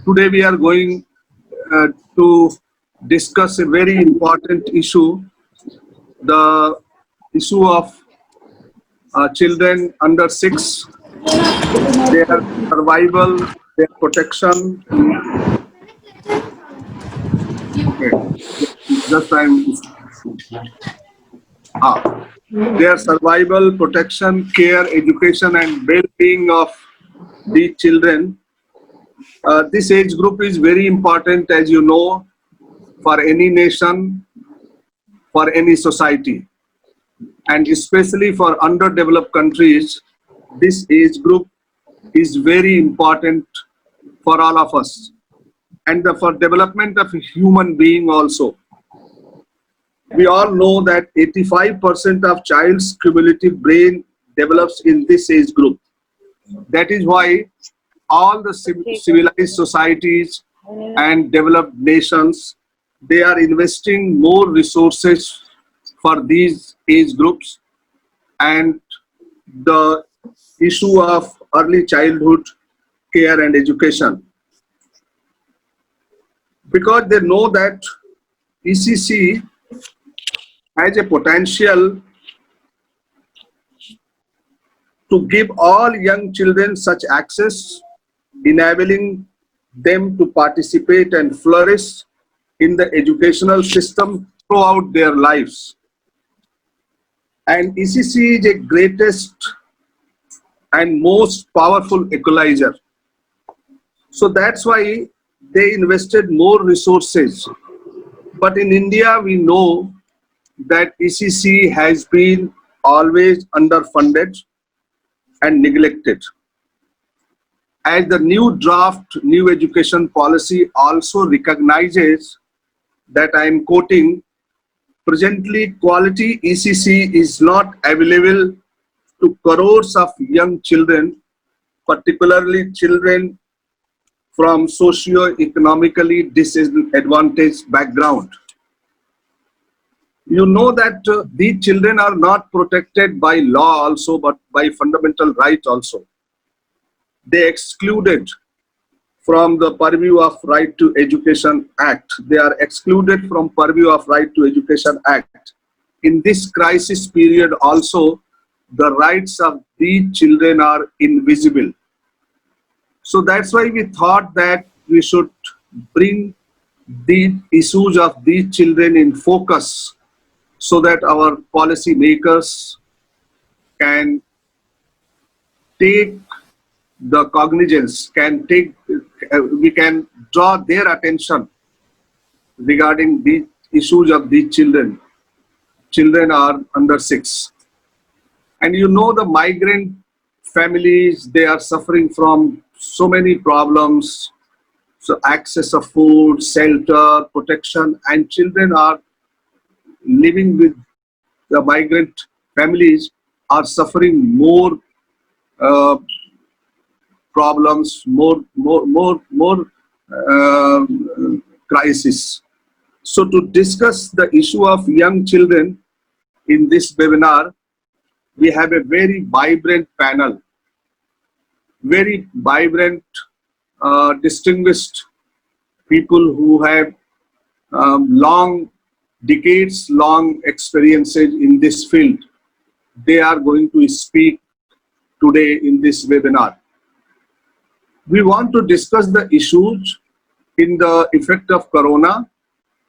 Today we are going to discuss a very important issue, the issue of children under 6, their survival, their protection. Okay, just I'm ah, their survival, protection, care, education, and well-being of the children. This age group is very important, as you know, for any nation, for any society, and especially for underdeveloped countries. This age group is very important for all of us, and for development of a human being also. We all know that 85% of child's cumulative brain develops in this age group. That is why all the civilized societies and developed nations, they are investing more resources for these age groups, and the issue of early childhood care and education, because they know that ECC has a potential to give all young children such access, enabling them to participate and flourish in the educational system throughout their lives. And ECC is the greatest and most powerful equalizer. So that's why they invested more resources. But in India, we know that ECC has been always underfunded and neglected. As the new draft, new education policy also recognizes that, I am quoting, presently quality ECC is not available to crores of young children, particularly children from socio-economically disadvantaged background. You know that these children are not protected by law also, but by fundamental right also. They excluded from the purview of Right to Education Act. They are excluded from purview of Right to Education Act. In this crisis period also, the rights of these children are invisible. So that's why we thought that we should bring the issues of these children in focus, so that our policy makers can take the cognizance, we can draw their attention regarding the issues of these children. Children are under 6. And you know the migrant families, they are suffering from so many problems. So access of food, shelter, protection, and children are living with the migrant families are suffering more problems, more crisis. So to discuss the issue of young children in this webinar, we have a very vibrant panel, very vibrant, distinguished people who have decades-long experiences in this field. They are going to speak today in this webinar. We want to discuss the issues in the effect of Corona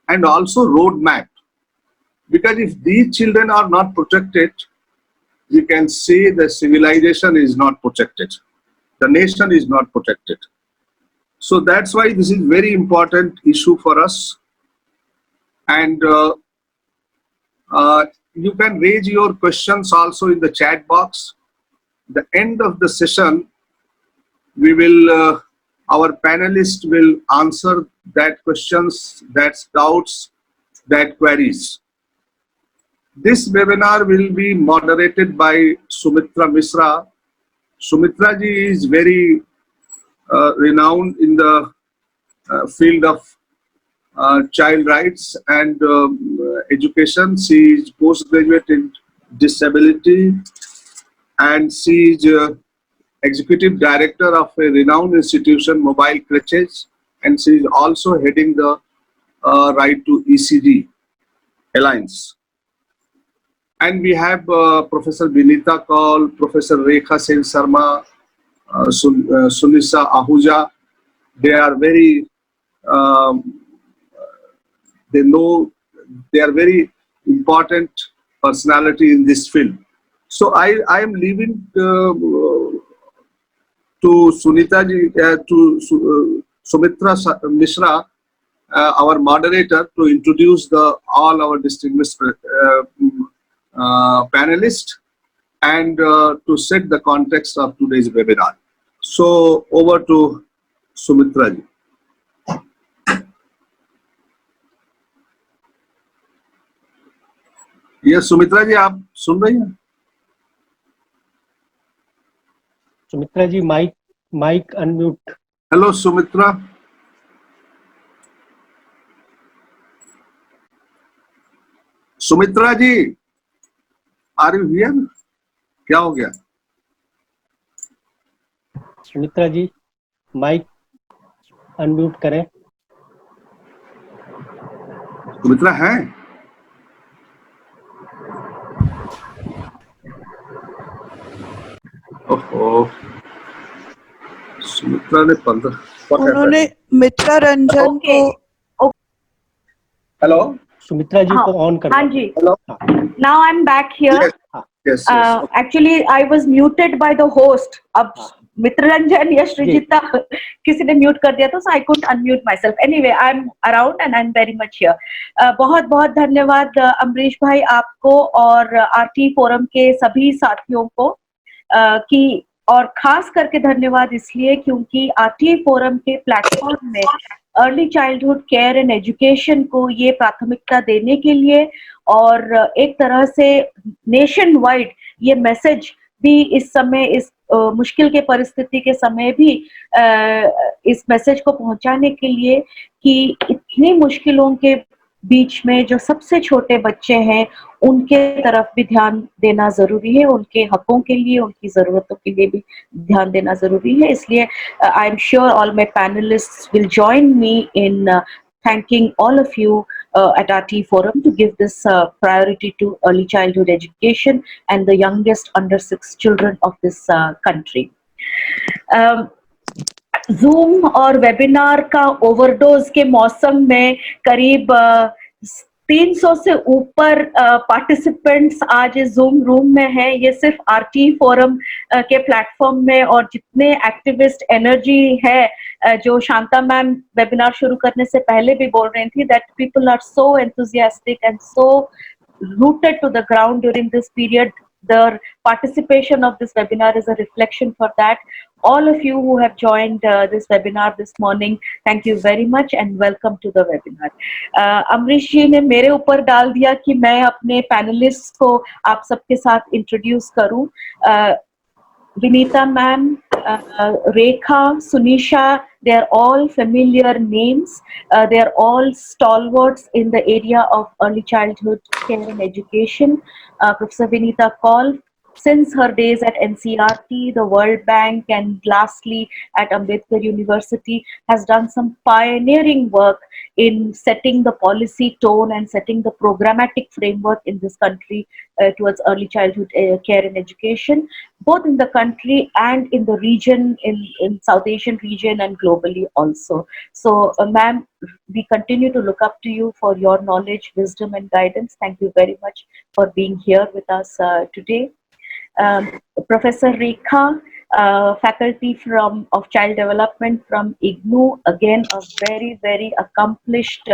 and also roadmap. Because if these children are not protected, we can say the civilization is not protected. The nation is not protected. So that's why this is very important issue for us. And you can raise your questions also in the chat box. The end of the session, we will, our panelists will answer that questions, that doubts, that queries. This webinar will be moderated by Sumitra Misra. Sumitra ji is very renowned in the field of child rights and education. She is postgraduate in disability, and she is executive director of a renowned institution, Mobile Crutches. and she is also heading the Right to ECD Alliance. And we have Professor Vinita Kaul, Professor Rekha Sen Sharma, Sunisa Ahuja. They are very, they are very important personality in this field. So I am leaving to Sunita ji, to Sumitra Mishra, our moderator, to introduce all our distinguished panelists and to set the context of today's webinar. So over to Sumitra ji. Yes, Sumitra जी आप सुन रही हैं? Sumitra ji mike unmute. Hello Sumitra. Sumitra ji, are you here? क्या हो गया? Sumitra ji mike unmute करें. सुमित्रा है? ओहो, सुमित्रा ने 15. उन्होंने मित्रा रंजन को. हेलो सुमित्रा जी को ऑन कर. हाँ जी. Hello. Now I'm back here. Yes. Actually, I was muted by the host. अब मित्ररंजन या श्रीजिता किसी ने म्यूट कर दिया तो so I couldn't unmute myself. Anyway, I'm around and I'm very much here. बहुत बहुत धन्यवाद अमरीश भाई आपको और आरटी फोरम के सभी साथियों को कि और खास करके धन्यवाद इसलिए क्योंकि आरटी फोरम के प्लेटफॉर्म में early childhood care and education को ये प्राथमिकता देने के लिए और एक तरह से नेशन वाइड ये मैसेज भी इस समय इस मुश्किल के परिस्थिति के समय भी इस मैसेज को पहुंचाने के लिए कि इतनी मुश्किलों के बीच में जो सबसे छोटे बच्चे हैं उनके तरफ भी ध्यान देना जरूरी है, उनके हकों के लिए, उनकी जरूरतों के लिए भी ध्यान देना जरूरी है. इसलिए I am sure all my panellists will join me in thanking all of you at RT Forum to give this priority to early childhood education and the youngest under 6 children of this country. Zoom और webinar का overdose के मौसम में करीब 300 से ऊपर participants आज zoom room में हैं. ये सिर्फ आरटी फोरम के प्लेटफॉर्म में और जितने एक्टिविस्ट एनर्जी है जो शांता मैम वेबिनार शुरू करने से पहले भी बोल रही थी that people are so enthusiastic and so rooted to the ground during this period. The participation of this webinar is a reflection for that. All of you who have joined this webinar this morning, thank you very much and welcome to the webinar. Amrish ji ने मेरे ऊपर डाल दिया कि मैं अपने panellists को आप सबके साथ इंट्रोड्यूस करूं. Vinita ma'am, Rekha, Sunisha, they are all familiar names. They are all stalwarts in the area of early childhood care and education. Professor Vinita Kaul, since her days at NCRT, the World Bank, and lastly at Ambedkar University, has done some pioneering work in setting the policy tone and setting the programmatic framework in this country towards early childhood care and education, both in the country and in the region, in South Asian region and globally also. So ma'am, we continue to look up to you for your knowledge, wisdom and guidance. Thank you very much for being here with us today. Professor Rekha, faculty of child development from IGNOU, again a very, very accomplished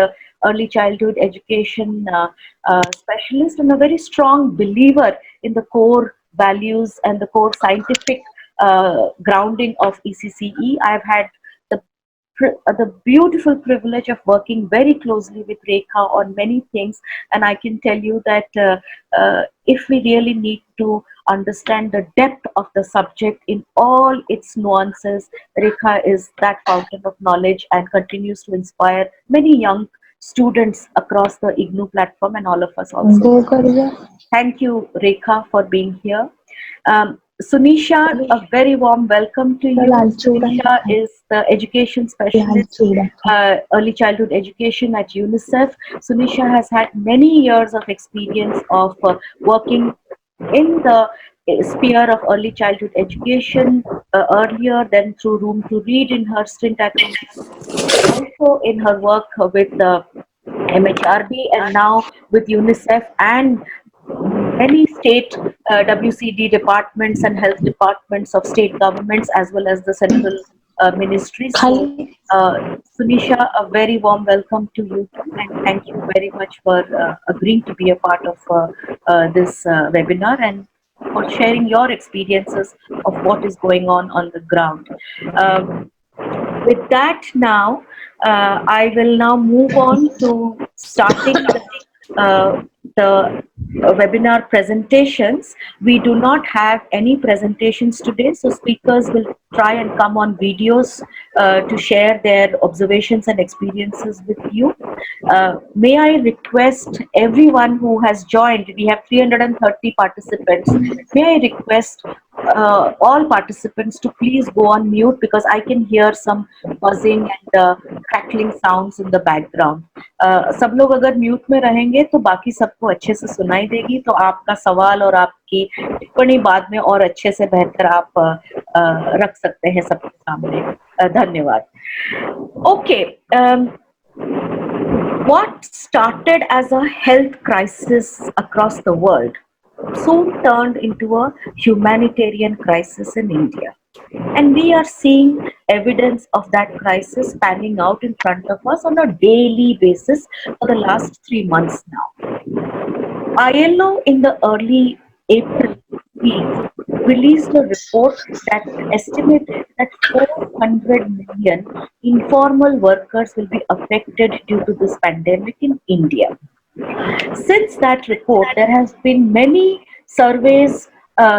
early childhood education specialist and a very strong believer in the core values and the core scientific grounding of ECCE. I've had the beautiful privilege of working very closely with Rekha on many things, and I can tell you that if we really need to understand the depth of the subject in all its nuances, Rekha is that fountain of knowledge and continues to inspire many young students across the IGNOU platform and all of us also. Thank you, Rekha, for being here. Sunisha, a very warm welcome to you. Sunisha is the education specialist, early childhood education at UNICEF. Sunisha has had many years of experience of working in the sphere of early childhood education earlier, then through Room to Read in her stint at also in her work with the MHRD and now with UNICEF and many state WCD departments and health departments of state governments as well as the central ministries. So, Sunisha, a very warm welcome to you and thank you very much for agreeing to be a part of this webinar and for sharing your experiences of what is going on the ground. With that now, I will now move on to starting the webinar presentations. We do not have any presentations today, so speakers will try and come on videos to share their observations and experiences with you. May I request everyone who has joined, we have 330 participants, may I request all participants to please go on mute because I can hear some buzzing and crackling sounds in the background. सब लोग अगर mute में रहेंगे तो बाकी सबको अच्छे से सुनाई देगी, तो आपका सवाल और आपकी टिप्पणी बाद में और अच्छे से बेहतर आप रख सकते हैं सबके सामने. धन्यवाद. Okay. What started as a health crisis across the world soon turned into a humanitarian crisis in India. And we are seeing evidence of that crisis panning out in front of us on a daily basis for the last 3 months now. ILO in the early April released a report that estimated that 400 million informal workers will be affected due to this pandemic in India. Since that report, there has been many surveys,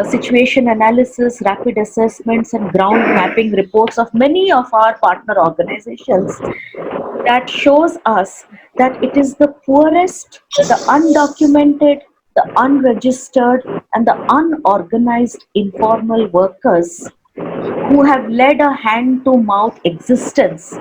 situation analysis, rapid assessments, and ground mapping reports of many of our partner organizations that shows us that it is the poorest, the undocumented, the unregistered, and the unorganized informal workers who have led a hand-to-mouth existence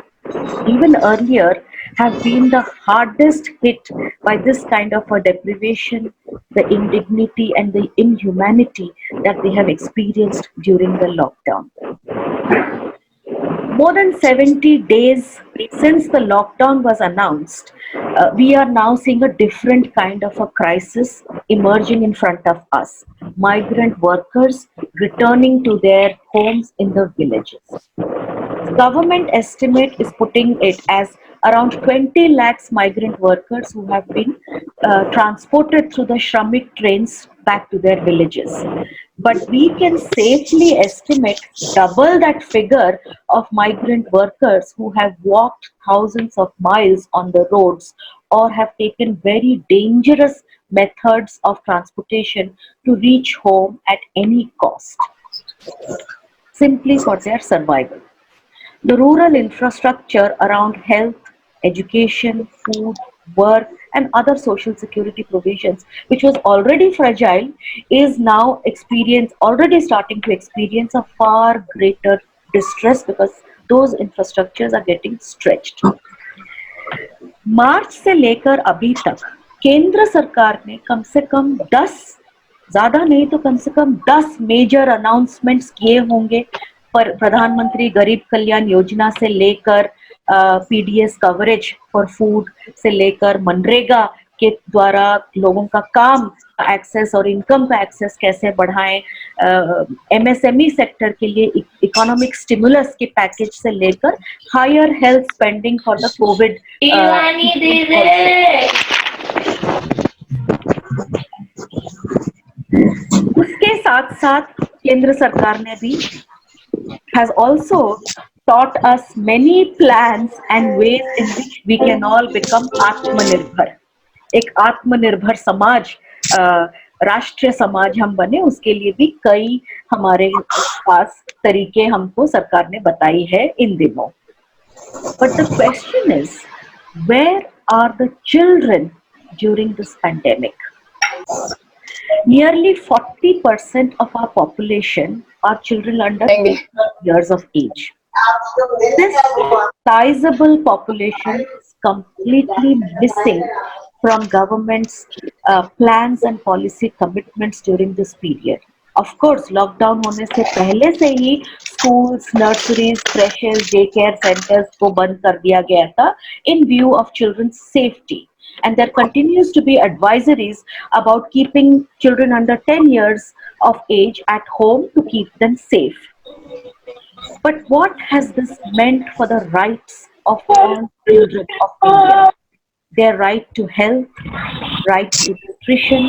even earlier have been the hardest hit by this kind of a deprivation, the indignity and the inhumanity that they have experienced during the lockdown. More than 70 days since the lockdown was announced, we are now seeing a different kind of a crisis emerging in front of us. Migrant workers returning to their homes in the villages. Government estimate is putting it as around 20 lakhs migrant workers who have been transported through the Shramik trains back to their villages. But we can safely estimate double that figure of migrant workers who have walked thousands of miles on the roads or have taken very dangerous methods of transportation to reach home at any cost, simply for their survival. The rural infrastructure around health, education, food, work, and other social security provisions, which was already fragile, is now already starting to experience a far greater distress because those infrastructures are getting stretched. मार्च से लेकर अभी तक केंद्र सरकार ने कम से कम 10, ज्यादा नहीं तो कम से कम 10 मेजर अनाउंसमेंट्स किए होंगे पर प्रधानमंत्री गरीब कल्याण योजना से लेकर पीडीएस कवरेज फॉर फूड से लेकर मनरेगा के द्वारा लोगों का काम का एक्सेस और इनकम का एक्सेस कैसे बढ़ाएं, एमएसएमई सेक्टर के लिए इकोनॉमिक स्टिमुलस के पैकेज से लेकर higher health spending for the Covid. उसके साथ साथ केंद्र सरकार ने भी has also taught us many plans and ways in which we can all become आत्मनिर्भर। एक आत्मनिर्भर समाज, राष्ट्रीय समाज हम बने, उसके लिए भी कई हमारे पास तरीके हमको सरकार ने बताई है इन दिनों। But the question is, where are the children during this pandemic? Nearly 40% of our population are children under 10 years of age. This sizable population is completely missing from government's plans and policy commitments during this period. Of course, lockdown होने से पहले से ही schools, nurseries, creches, daycare centers को बंद कर दिया गया था in view of children's safety. And there continues to be advisories about keeping children under 10 years of age at home to keep them safe. But what has this meant for the rights of all children of India? Their right to health, right to nutrition,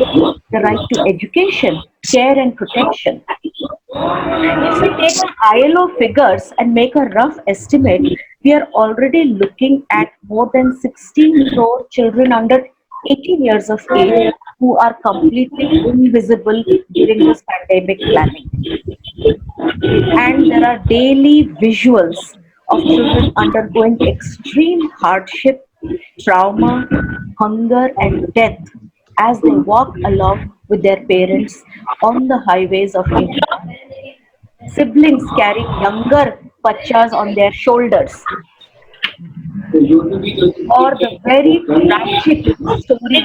the right to education, care and protection. If we take the ILO figures and make a rough estimate, we are already looking at more than 16 crore children under 18 years of age who are completely invisible during this pandemic planning. And there are daily visuals of children undergoing extreme hardship, trauma, hunger, and death as they walk along with their parents on the highways of India. Siblings carrying younger bachas on their shoulders. Or the very tragic story.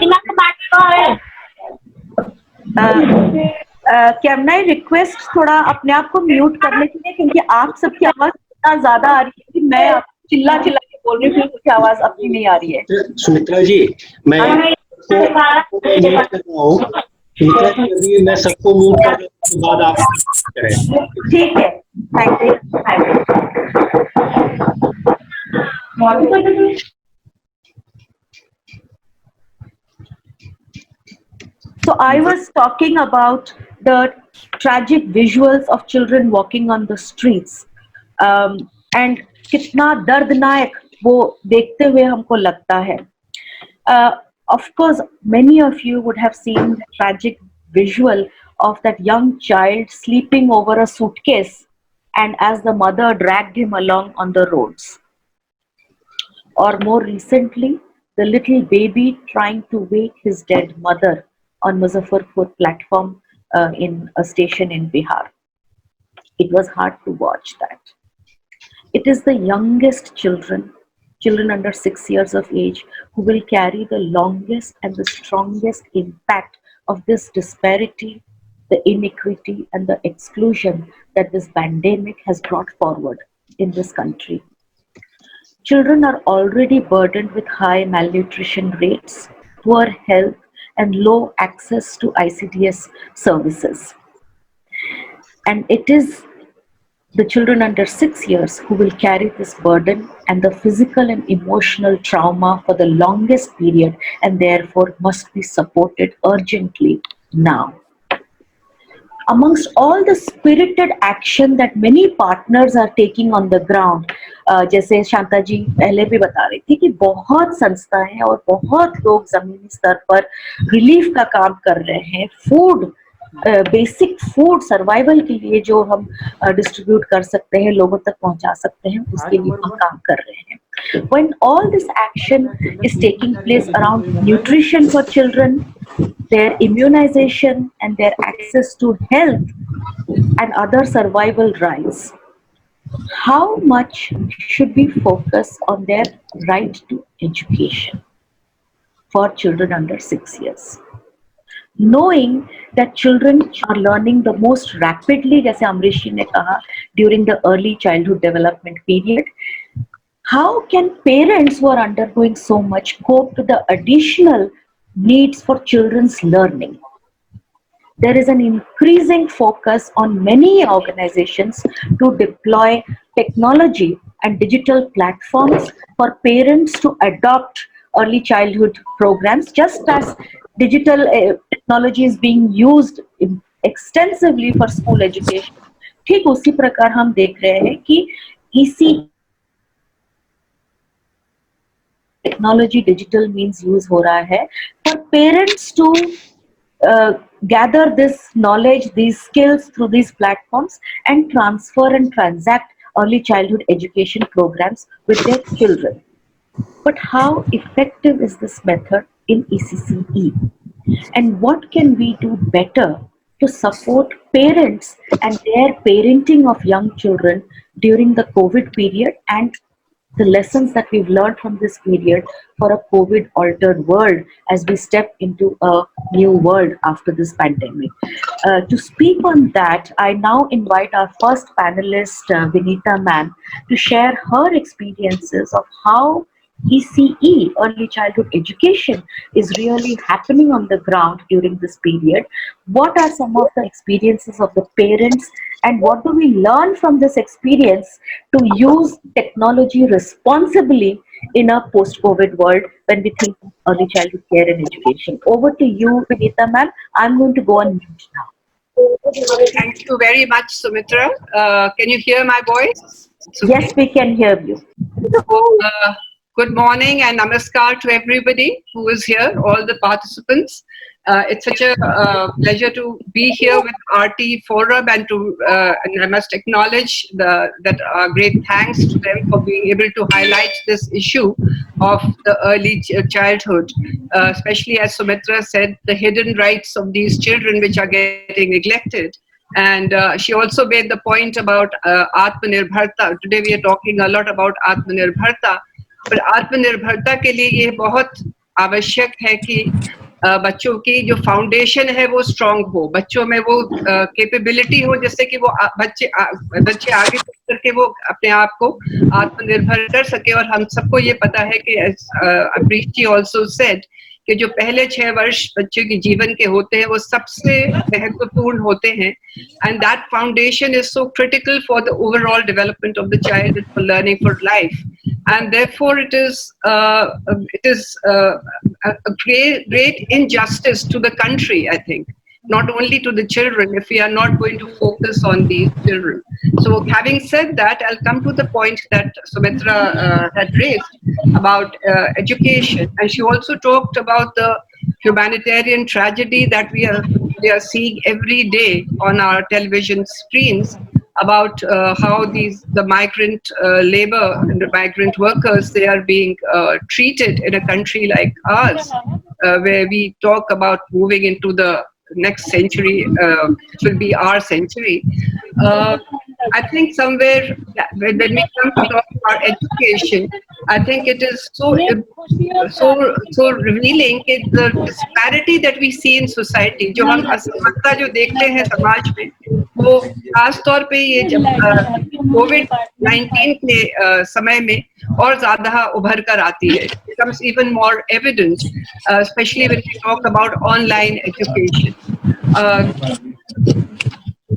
Kamna request थोड़ा अपने आप को mute करने के लिए, क्योंकि आप सबकी आवाज इतना ज्यादा आ रही है कि मैं चिल्ला चिल्ला के बोल रही हूँ, मुझे आवाज अपनी नहीं आ रही है। सुमित्रा जी, मैं सबको म्यूट कर रहा हूँ। सुमित्रा जी, अभी मैं सबको म्यूट कर रहा हूँ, उसके बाद आप करें। ठीक है, thank you. So I was talking about the tragic visuals of children walking on the streets, and कितना दर्दनाक वो देखते हुए हमको लगता है. Of course, many of you would have seen the tragic visual of that young child sleeping over a suitcase, and as the mother dragged him along on the roads. Or more recently, the little baby trying to wake his dead mother on Muzaffarpur platform in a station in Bihar. It was hard to watch that. It is the youngest children under 6 years of age, who will carry the longest and the strongest impact of this disparity, the inequity and the exclusion that this pandemic has brought forward in this country. Children are already burdened with high malnutrition rates, poor health, and low access to ICDS services. And it is the children under 6 years who will carry this burden and the physical and emotional trauma for the longest period, and therefore must be supported urgently now. Amongst all the spirited action that many partners are taking on the ground, जैसे शांता जी पहले भी बता रही थी कि बहुत संस्थाएं और बहुत लोग जमीनी स्तर पर रिलीफ का काम कर रहे हैं, फूड बेसिक फूड सर्वाइवल के लिए जो हम डिस्ट्रीब्यूट कर सकते हैं, लोगों तक पहुंचा सकते हैं, उसके लिए हम काम कर रहे हैं. When all this action is taking place around nutrition for children, their immunization and their access to health and other survival rights, how much should we focus on their right to education for children under 6 years? Knowing that children are learning the most rapidly, जैसे अमरीश जी ने कहा, during the early childhood development period, how can parents who are undergoing so much cope with the additional needs for children's learning? There is an increasing focus on many organizations to deploy technology and digital platforms for parents to adopt early childhood programs, just as digital technology is being used extensively for school education. ठीक उसी प्रकार हम देख रहे हैं कि इसी technology digital means use हो रहा है for parents to gather this knowledge, these skills through these platforms and transfer and transact early childhood education programs with their children. But how effective is this method in ECCE? and what can we do better to support parents and their parenting of young children during the COVID period, and the lessons that we've learned from this period for a COVID altered world as we step into a new world after this pandemic. To speak on that, I now invite our first panelist, Vinita ma'am, to share her experiences of how ECE, early childhood education, is really happening on the ground during this period. What are some of the experiences of the parents, and what do we learn from this experience to use technology responsibly in a post-COVID world when we think of early childhood care and education? Over to you, Vinita ma'am. I'm going to go on mute now. Thank you very much, Sumitra. Can you hear my voice? Yes, we can hear you. So, good morning and namaskar to everybody who is here, all the participants. It's such a pleasure to be here with RT Forum, and I must acknowledge that great thanks to them for being able to highlight this issue of the early childhood, especially as Sumitra said, the hidden rights of these children which are getting neglected. And she also made the point about Atmanirbharta. Today we are talking a lot about Atmanirbharta, पर आत्मनिर्भरता के लिए ये बहुत आवश्यक है कि बच्चों की जो फाउंडेशन है वो स्ट्रांग हो, बच्चों में वो कैपेबिलिटी हो, जिससे कि वो बच्चे आगे करके वो अपने आप को आत्मनिर्भर कर सके। और हम सबको ये पता है कि अप्रीश जी ऑल्सो सेड कि जो पहले 6 वर्ष बच्चे के जीवन के होते हैं वो सबसे महत्वपूर्ण होते हैं, and that foundation is so critical for the overall development of the child, for learning, for life, and therefore it is a great injustice to the country, I think, not only to the children, if we are not going to focus on these children. So having said that, I'll come to the point that Sumitra had raised about education, and she also talked about the humanitarian tragedy that we are seeing every day on our television screens, about how the migrant labor and the migrant workers, they are being treated in a country like ours, where we talk about moving into the next century, which will be our century. I think somewhere when we come to talk about education, I think it is so revealing कि the disparity that we see in society, जो हम असमानता जो देखते हैं समाज में, वो खास तौर पे ये जब COVID-19 के समय में और ज्यादा उभर कर आती है. It becomes even more evident, especially when we talk about online education.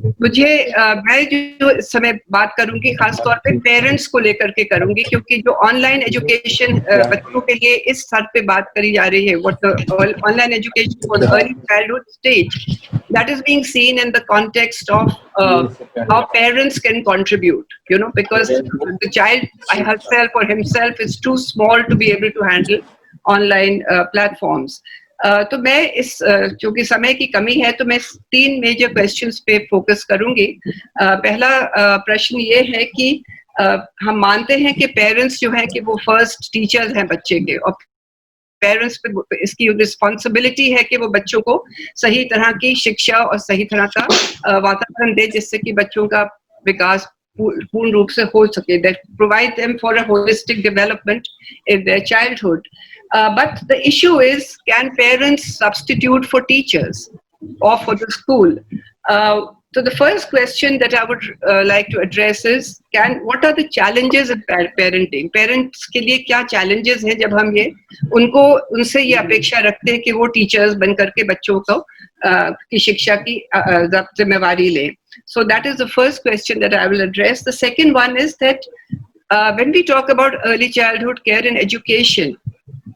मैं जो इस समय बात करूंगी खास तौर पे पेरेंट्स को लेकर के करूंगी, क्योंकि जो ऑनलाइन एजुकेशन बच्चों के लिए इस स्तर पे बात करी जा रही है, what the online education for the early childhood stage, that is being seen in the context of how parents can contribute, because the child by herself or himself is too small to be able to handle online platforms. तो मैं इस चूंकि समय की कमी है तो मैं 3 मेजर क्वेश्चंस पे फोकस करूंगी. पहला प्रश्न ये है कि हम मानते हैं कि पेरेंट्स जो हैं कि वो फर्स्ट टीचर्स हैं बच्चे के, और पेरेंट्स पे इसकी रिस्पॉन्सिबिलिटी है कि वो बच्चों को सही तरह की शिक्षा और सही तरह का वातावरण दे, जिससे कि बच्चों का विकास पूर्ण रूप से हो सके, that provide them for a holistic development in their childhood. But the issue is, can parents substitute for teachers or for the school? So the first question that I would like to address is, what are the challenges in parenting? Parents के लिए क्या challenges हैं जब हम उनसे ये अपेक्षा रखते हैं कि वो teachers बन करके बच्चों को की शिक्षा की जिम्मेवारी लें? So that is the first question that I will address. The second one is that when we talk about early childhood care and education,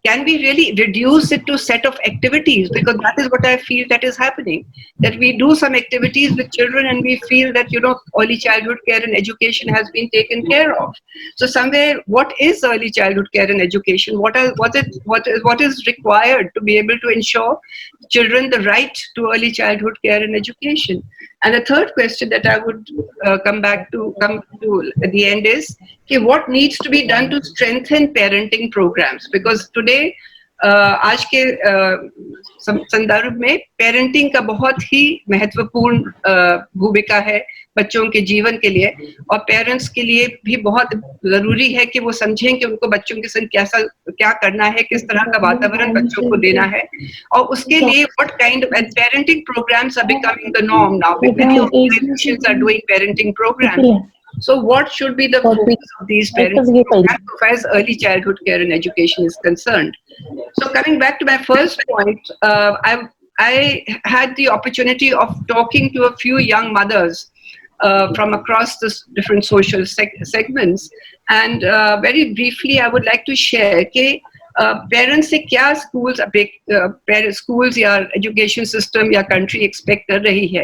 can we really reduce it to a set of activities? Because that is what I feel that is happening, that we do some activities with children and we feel that, early childhood care and education has been taken care of. So somewhere, what is early childhood care and education? What is required to be able to ensure children the right to early childhood care and education? And the third question that I would come to at the end is, what needs to be done to strengthen parenting programs? Because today, आज के संदर्भ में parenting का बहुत ही महत्वपूर्ण भूमिका है बच्चों के जीवन के लिए, और पेरेंट्स के लिए भी बहुत जरूरी है कि वो समझें कि उनको बच्चों के संग क्या करना है, किस तरह का वातावरण बच्चों को देना है, और उसके लिए what kind of parenting programs are becoming the norm now, many organizations are doing parenting programs. So what should be the focus of these parenting programs as far as early childhood care and education is concerned? So coming back to my first point, I had the opportunity of talking to a few young mothers from across the different social segments, and very briefly I would like to share कि parents से क्या schools या education system या country expect कर रही है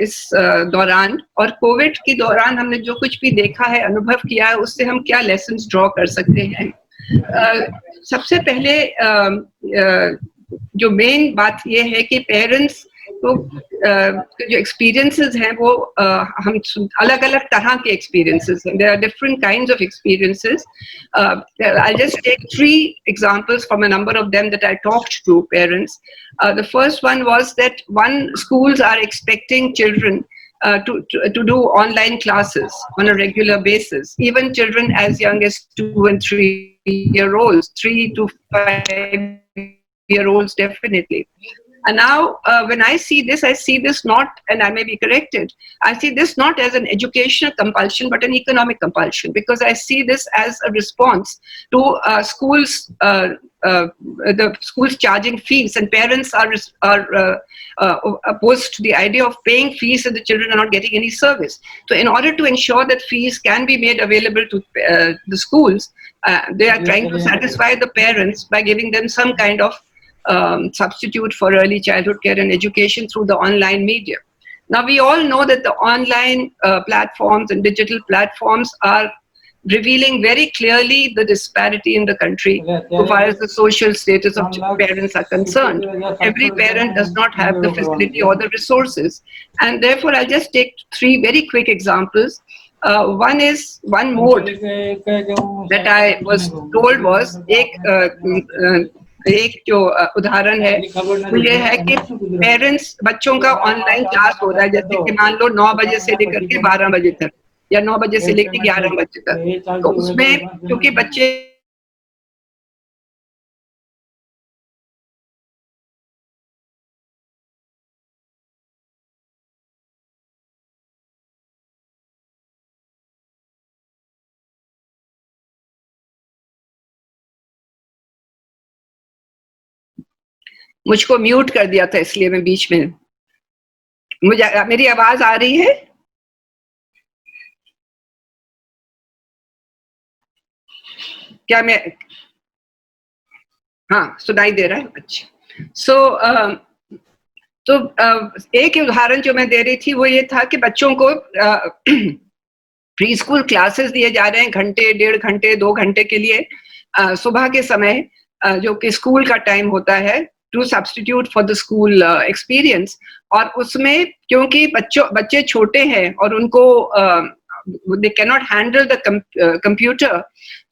इस दौरान, और कोविड के दौरान हमने जो कुछ भी देखा है, अनुभव किया है, उससे हम क्या लेसन्स ड्रॉ कर सकते हैं। सबसे पहले जो मेन बात ये है कि पेरेंट्स तो जो एक्सपीरियंसेस हैं वो हम अलग अलग तरह के एक्सपीरियंसेस हैं, there are different kinds of experiences. I'll just take 3 examples from a number of them that I talked to parents. The first one was that schools are expecting children to do online classes on a regular basis, even children as young as 2 and 3-year-olds, 3 to 5-year-olds definitely. And now, when I see this not, and I may be corrected, I see this not as an educational compulsion, but an economic compulsion, because I see this as a response to schools, the schools charging fees, and parents are opposed to the idea of paying fees and the children are not getting any service. So in order to ensure that fees can be made available to the schools, they are trying to satisfy the parents by giving them some kind of substitute for early childhood care and education through the online media. Now, we all know that the online platforms and digital platforms are revealing very clearly the disparity in the country as far as the social status of parents are concerned. Every parent does not have the facility or the resources. And therefore, I'll just take 3 very quick examples. One mode that I was told was एक जो उदाहरण है वो ये है कि parents बच्चों का ऑनलाइन क्लास हो रहा है, जैसे कि मान लो 9 बजे से लेकर के 12 बजे तक या 9 बजे से लेकर 11 बजे तक, तो उसमें क्योंकि बच्चे मुझको म्यूट कर दिया था, इसलिए मैं बीच में, मेरी आवाज आ रही है? क्या मैं, हाँ सुनाई दे रहा है? अच्छा। तो एक उदाहरण जो मैं दे रही थी वो ये था कि बच्चों को प्री स्कूल क्लासेस दिए जा रहे हैं घंटे, 1.5 घंटे, 2 घंटे के लिए सुबह के समय, जो कि स्कूल का टाइम होता है, to substitute for the school experience. और उसमें क्योंकि बच्चे छोटे हैं और उनको they can not handle the computer,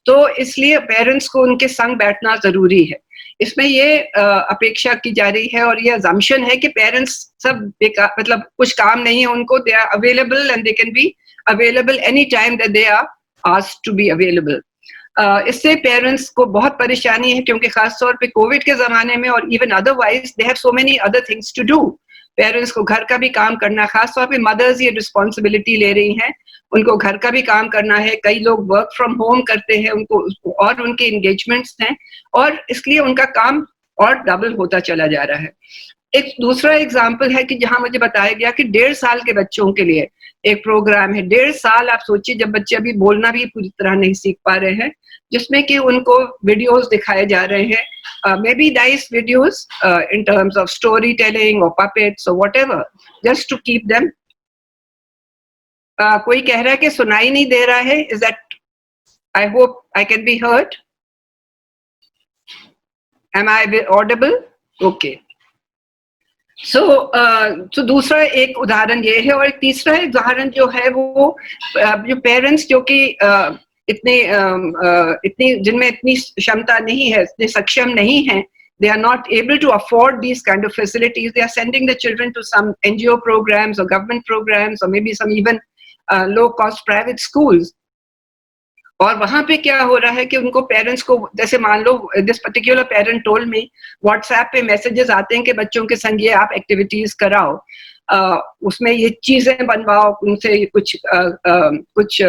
तो इसलिए पेरेंट्स को उनके संग बैठना जरूरी है। इसमें ये अपेक्षा की जा रही है और ये अजम्पशन है कि पेरेंट्स सब मतलब कुछ काम नहीं है उनको, they are available and they can be available any time that they are asked to be available. इससे पेरेंट्स को बहुत परेशानी है, क्योंकि खासतौर पे कोविड के जमाने में और even otherwise they have so many other things to do. Parents को घर का भी काम करना, खासतौर पे मदर्स ये रिस्पॉन्सिबिलिटी ले रही हैं, उनको घर का भी काम करना है। कई लोग वर्क फ्रॉम होम करते हैं, उनको और उनके एंगेजमेंट्स हैं, और इसलिए उनका काम और डबल होता चला जा रहा है। एक दूसरा एग्जाम्पल है कि जहां मुझे बताया गया कि 1.5 साल के बच्चों के लिए एक प्रोग्राम है। 1.5 साल, आप सोचिए, जब बच्चे अभी बोलना भी पूरी तरह नहीं सीख पा रहे हैं, जिसमें कि उनको वीडियोस दिखाए जा रहे हैं, maybe nice videos in terms of storytelling और पपेट्स और whatever, just to keep them. कोई कह रहा है कि सुनाई नहीं दे रहा है, is that, I hope I can be heard, am I audible? Okay. So दूसरा एक उदाहरण ये है, और एक तीसरा उदाहरण जो है वो जो पेरेंट्स जो कि इतनी जिनमें इतनी क्षमता नहीं है, इतने सक्षम नहीं है, they are not able to afford these kind of facilities. They are sending the children to some NGO programs or government programs or maybe some even low-cost private schools. और वहां पे क्या हो रहा है कि उनको पेरेंट्स को, जैसे मान लो this particular parent told me, WhatsApp पे मैसेजेस आते हैं कि बच्चों के संग ये आप एक्टिविटीज कराओ, उसमें ये चीजें बनवाओ, उनसे कुछ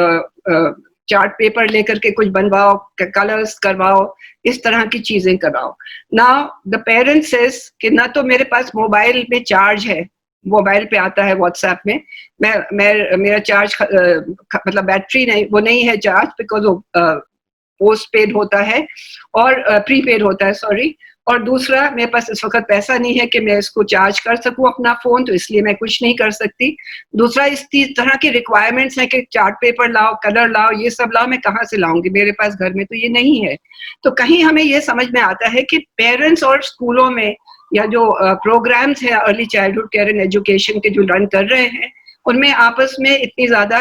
चार्ट पेपर लेकर के कुछ बनवाओ, कलर्स करवाओ, इस तरह की चीजें कराओ. नाउ द पेरेंट्स सेज कि ना तो मेरे पास मोबाइल में चार्ज है, मोबाइल पे आता है व्हाट्सएप में, मेरा चार्ज मतलब बैटरी नहीं, वो नहीं है चार्ज, बिकॉज वो पोस्ट पेड होता है और प्रीपेड होता है, सॉरी. और दूसरा, मेरे पास इस वक्त पैसा नहीं है कि मैं इसको चार्ज कर सकूं अपना फोन, तो इसलिए मैं कुछ नहीं कर सकती. दूसरा, इस तरह की रिक्वायरमेंट्स हैं कि चार्ट पेपर लाओ, कलर लाओ, ये सब लाओ, मैं कहाँ से लाऊंगी, मेरे पास घर में तो ये नहीं है. तो कहीं हमें ये समझ में आता है कि पेरेंट्स और स्कूलों में या जो प्रोग्राम्स हैं early childhood care and education के जो रन कर रहे हैं, उनमें आपस में इतनी ज्यादा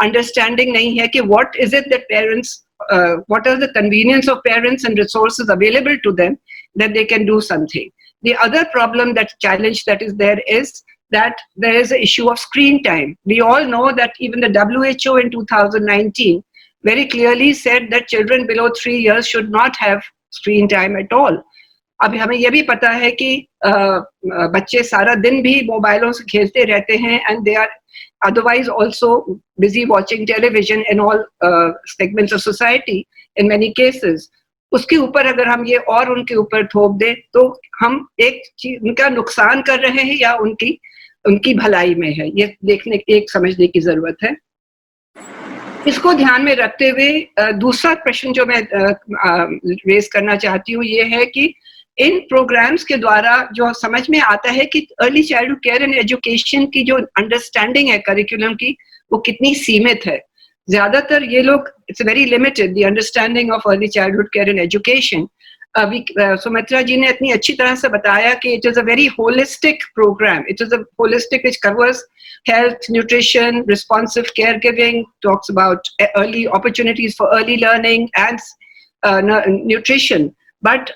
अंडरस्टैंडिंग नहीं है कि what is it that parents, what are the convenience of parents and resources available to them that they can do something. The other problem, that challenge that is there, is that there is an issue of screen time. We all know that even the WHO in 2019 very clearly said that children below 3 years should not have screen time at all. अब हमें यह भी पता है कि बच्चे सारा दिन भी मोबाइलों से खेलते रहते हैं, and they are otherwise also busy watching television in all segments of society in many cases. उसके ऊपर अगर हम ये और उनके ऊपर थोप दें तो हम एक चीज उनका नुकसान कर रहे हैं या उनकी भलाई में है, ये समझने की जरूरत है. इसको ध्यान में रखते हुए दूसरा प्रश्न जो मैं रेज करना चाहती हूँ ये है कि इन प्रोग्राम्स के द्वारा जो समझ में आता है कि early childhood care and education की जो अंडरस्टैंडिंग है करिकुलम की, वो कितनी सीमित है. ज्यादातर ये लोग, it's very limited the understanding of early childhood care and education. अभी सुमित्रा जी ने इतनी अच्छी तरह से बताया कि it is a very holistic program. It is a holistic which covers health, nutrition, responsive caregiving, talks about early opportunities for early learning and nutrition. But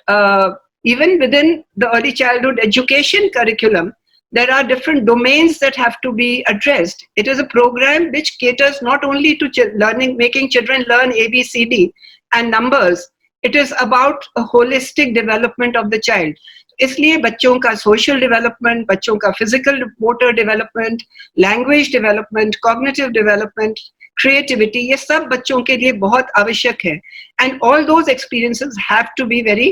even within the early childhood education curriculum, there are different domains that have to be addressed. It is a program which caters not only to learning, making children learn ABCD and numbers. It is about a holistic development of the child. इसलिए बच्चों का social development, बच्चों का physical motor development, language development, cognitive development, creativity, ये सब बच्चों के लिए बहुत आवश्यक है. And all those experiences have to be very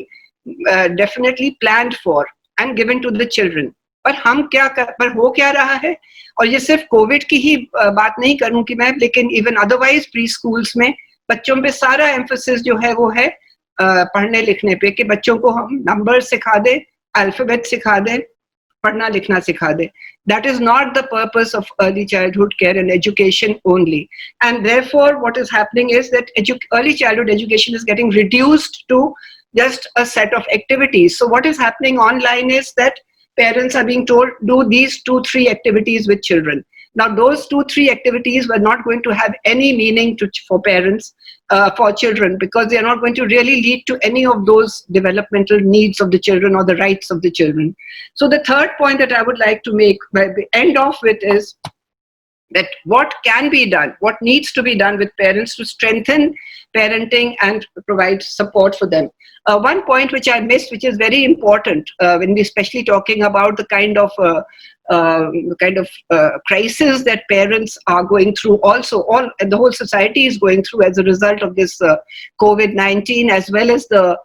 definitely planned for and given to the children. पर हम पर हो क्या रहा है, और ये सिर्फ कोविड की ही बात नहीं करूंगी मैं, लेकिन इवन अदरवाइज प्री स्कूल्स में बच्चों पे सारा एम्फोसिस जो है वो है पढ़ने लिखने पे, कि बच्चों को हम नंबर सिखा दे, अल्फाबेट सिखा दे, पढ़ना लिखना सिखा दे. That is not the purpose of early childhood care and education only. And therefore, what is happening is that early childhood education is getting reduced to just a set of activities. So what is happening online is that parents are being told, do these 2-3 activities with children. Now, those 2-3 activities were not going to have any meaning for parents, for children, because they are not going to really lead to any of those developmental needs of the children or the rights of the children. So the third point that I would like to make by the end of it is that what can be done, what needs to be done with parents to strengthen parenting and provide support for them. One point which I missed, which is very important when we especially talking about the kind of crisis that parents are going through, also the whole society is going through as a result of this COVID-19, as well as the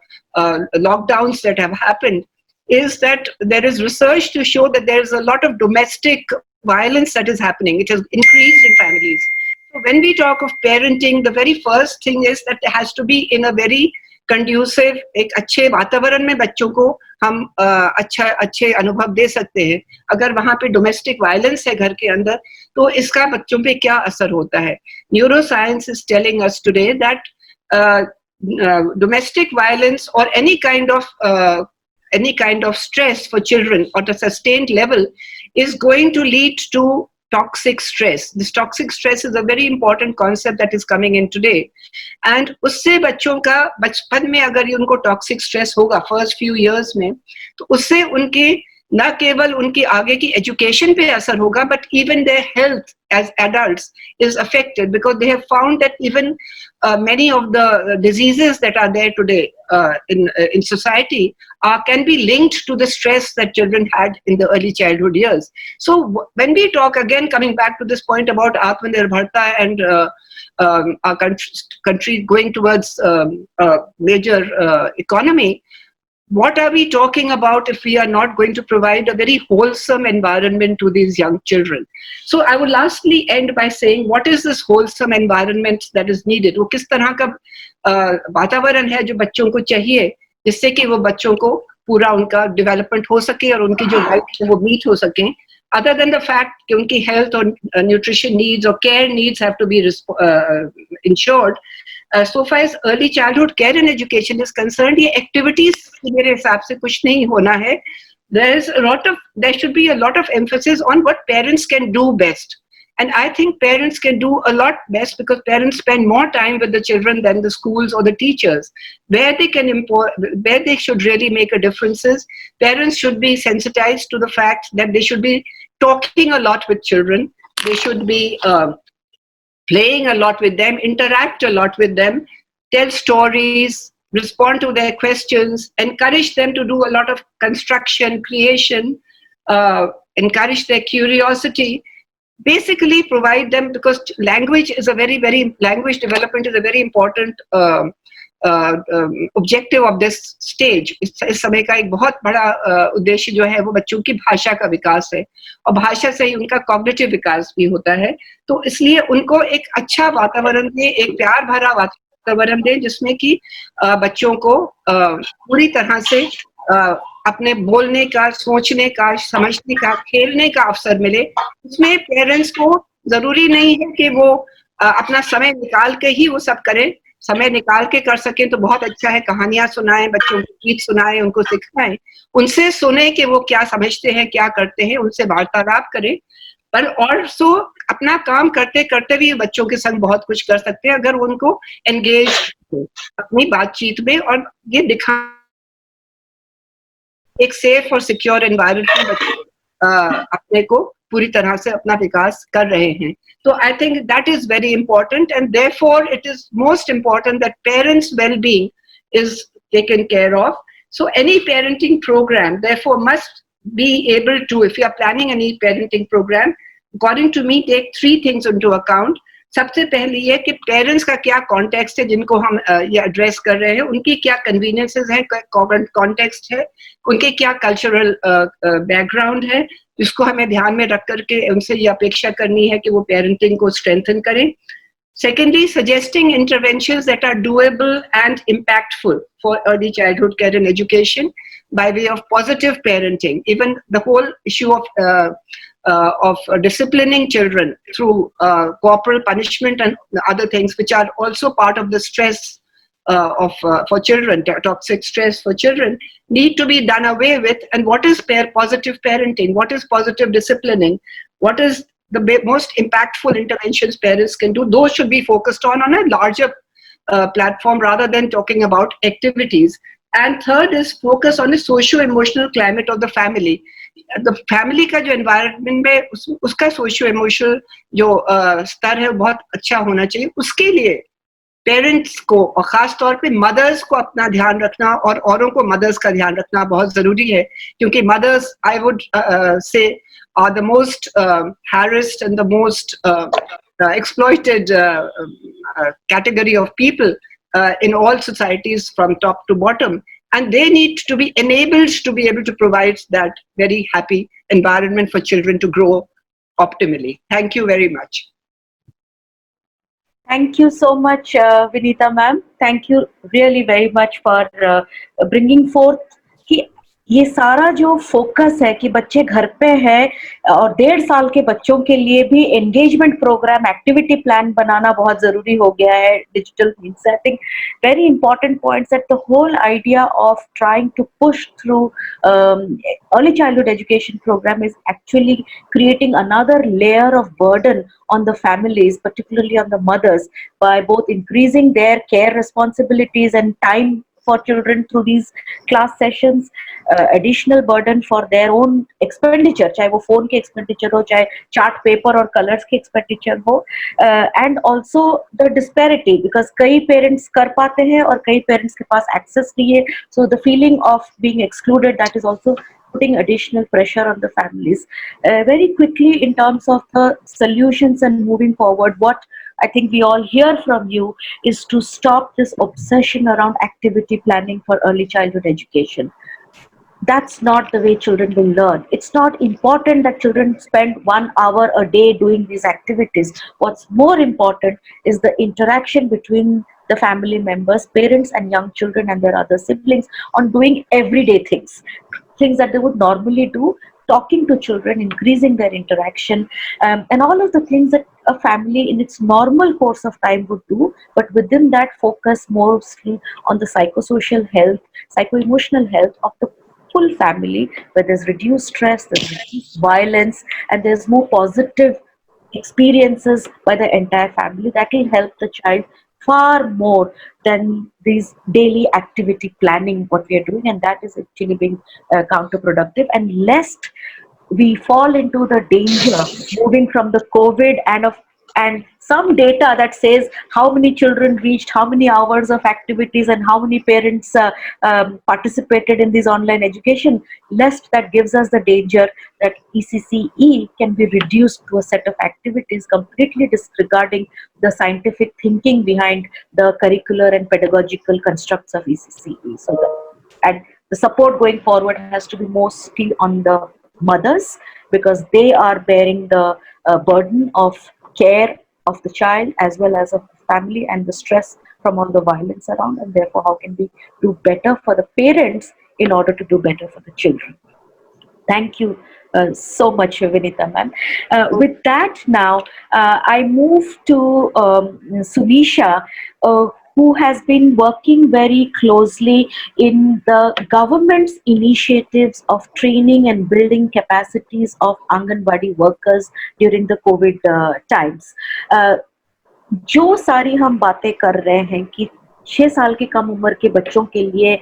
lockdowns that have happened, is that there is research to show that there is a lot of domestic violence that is happening. It has increased in families. So when we talk of parenting, the very first thing is that it has to be in a very conducive, एक अच्छे वातावरण में बच्चों को हम अच्छे अनुभव दे सकते हैं. अगर वहाँ पे डोमेस्टिक वायलेंस है घर के अंदर, तो इसका बच्चों पे क्या असर होता है. Neuroscience is telling us today that domestic violence or any kind of stress for children at a sustained level is going to lead to toxic stress. This toxic stress is a very important concept that is coming in today. And उससे बच्चों का बचपन में अगर ये उनको toxic stress होगा first few years में, तो उससे उनके न केवल उनकी आगे की education पे असर होगा, but even their health as adults is affected, because they have found that even many of the diseases that are there today in society can be linked to the stress that children had in the early childhood years. So when we talk, again coming back to this point about Atmanirbharta and our country going towards major economy, what are we talking about if we are not going to provide a very wholesome environment to these young children? So I would lastly end by saying, what is this wholesome environment that is needed? वो किस तरह का वातावरण है जो बच्चों को चाहिए, जिससे कि वो बच्चों को पूरा उनका डेवलपमेंट हो सके और उनकी जो राइट है वो मीट हो सके, other than the fact कि उनकी health और nutrition needs or care needs have to be ensured. So far as early childhood care and education is concerned, ये activities मेरे हिसाब से कुछ नहीं होना है. There should be a lot of emphasis on what parents can do best. And I think parents can do a lot best because parents spend more time with the children than the schools or the teachers. Where they should really make a difference is parents should be sensitized to the fact that they should be talking a lot with children. They should be playing a lot with them, interact a lot with them, tell stories, respond to their questions, encourage them to do a lot of construction, creation, encourage their curiosity. Basically provide them, because language development is a very important objective of this stage. इस समय का एक बहुत बड़ा उद्देश्य जो है वो बच्चों की भाषा का विकास है, और भाषा से ही उनका कॉग्निटिव विकास भी होता है. तो इसलिए उनको एक अच्छा वातावरण दे, एक प्यार भरा वातावरण दे, जिसमें कि बच्चों को पूरी तरह से अपने बोलने का, सोचने का, समझने का, खेलने का अवसर मिले. उसमें पेरेंट्स को जरूरी नहीं है कि वो अपना समय निकाल के ही वो सब करें. समय निकाल के कर सकें तो बहुत अच्छा है. कहानियां सुनाएं, बच्चों को गीत सुनाएं, उनको सिखाएं, उनसे सुने कि वो क्या समझते हैं, क्या करते हैं, उनसे वार्तालाप करें. पर और अपना काम करते करते भी बच्चों के संग बहुत कुछ कर सकते हैं अगर उनको एंगेज अपनी बातचीत में, और ये दिखा एक सेफ और सिक्योर एनवायरनमेंट में बच्चे अपने को पूरी तरह से अपना विकास कर रहे हैं. तो I think that is very important, and therefore it is most important that parents wellbeing is taken care of. So any parenting program therefore must be able to, if you are planning any parenting program, according to me, take three things into account. सबसे पहले ये कि parents का क्या context है जिनको हम ये एड्रेस कर रहे हैं, उनकी क्या कन्वीनियंसेस हैं, कॉन्टेक्स्ट है, उनके क्या कल्चरल बैकग्राउंड है, जिसको हमें ध्यान में रख करके उनसे ये अपेक्षा करनी है कि वो पेरेंटिंग को स्ट्रेंथन करें. Secondly, suggesting interventions that are doable and impactful for early childhood care and education by way of positive parenting. Even the whole issue of disciplining children through corporal punishment and other things, which are also part of the stress for children, toxic stress for children, need to be done away with. And what is positive parenting? What is positive disciplining? What is the most impactful interventions parents can do? Those should be focused on a larger platform rather than talking about activities. And third is focus on the socio-emotional climate of the family. The family का जो environment में उसका socio-emotional जो स्तर है बहुत अच्छा होना चाहिए. उसके लिए पेरेंट्स को और खास तौर पे मदर्स को अपना ध्यान रखना और औरों को मदर्स का ध्यान रखना बहुत जरूरी है, क्योंकि mother's I would say are the most harassed and the most exploited category of people in all societies from top to bottom, and they need to be enabled to be able to provide that very happy environment for children to grow optimally. Thank you very much. Thank you so much, Vinita ma'am. Thank you really very much for bringing forth कि ये सारा जो focus है कि बच्चे घर पे हैं और 1.5 साल के बच्चों के लिए भी एंगेजमेंट प्रोग्राम, एक्टिविटी प्लान बनाना बहुत जरूरी हो गया है digital means. I think very important points that the whole idea of trying to push through early childhood education program is actually creating another layer of burden on the families, particularly on the mothers, by both increasing their care responsibilities and time for children through these class sessions, additional burden for their own expenditure, चाहे वो phone के expenditure हो, चाहे chart paper और colors के expenditure हो, and also the disparity, because कई parents कर पाते हैं और कई parents के पास access नहीं है, so the feeling of being excluded, that is also putting additional pressure on the families. Very quickly, in terms of the solutions and moving forward, what I think we all hear from you is to stop this obsession around activity planning for early childhood education. That's not the way children will learn. It's not important that children spend 1 hour a day doing these activities. What's more important is the interaction between the family members, parents and young children and their other siblings on doing everyday things that they would normally do, talking to children, increasing their interaction, and all of the things that a family in its normal course of time would do, but within that focus mostly on the psychosocial health, psycho-emotional health of the full family, where there's reduced stress, there's reduced violence, and there's more positive experiences by the entire family. That will help the child far more than these daily activity planning what we are doing, and that is actually being counterproductive. And lest we fall into the danger moving from the COVID and some data that says how many children reached how many hours of activities and how many parents participated in this online education, lest that gives us the danger that ECCE can be reduced to a set of activities completely disregarding the scientific thinking behind the curricular and pedagogical constructs of ECCE. So and the support going forward has to be mostly on the mothers, because they are bearing the burden of care of the child as well as of the family and the stress from all the violence around, and therefore how can we do better for the parents in order to do better for the children. Thank you so much, Vinita ma'am. With that now, I move to Sunisha, who has been working very closely in the government's initiatives of training and building capacities of Anganwadi workers during the COVID times. जो सारी हम बातें कर रहे हैं कि 6 साल की कम उम्र के बच्चों के लिए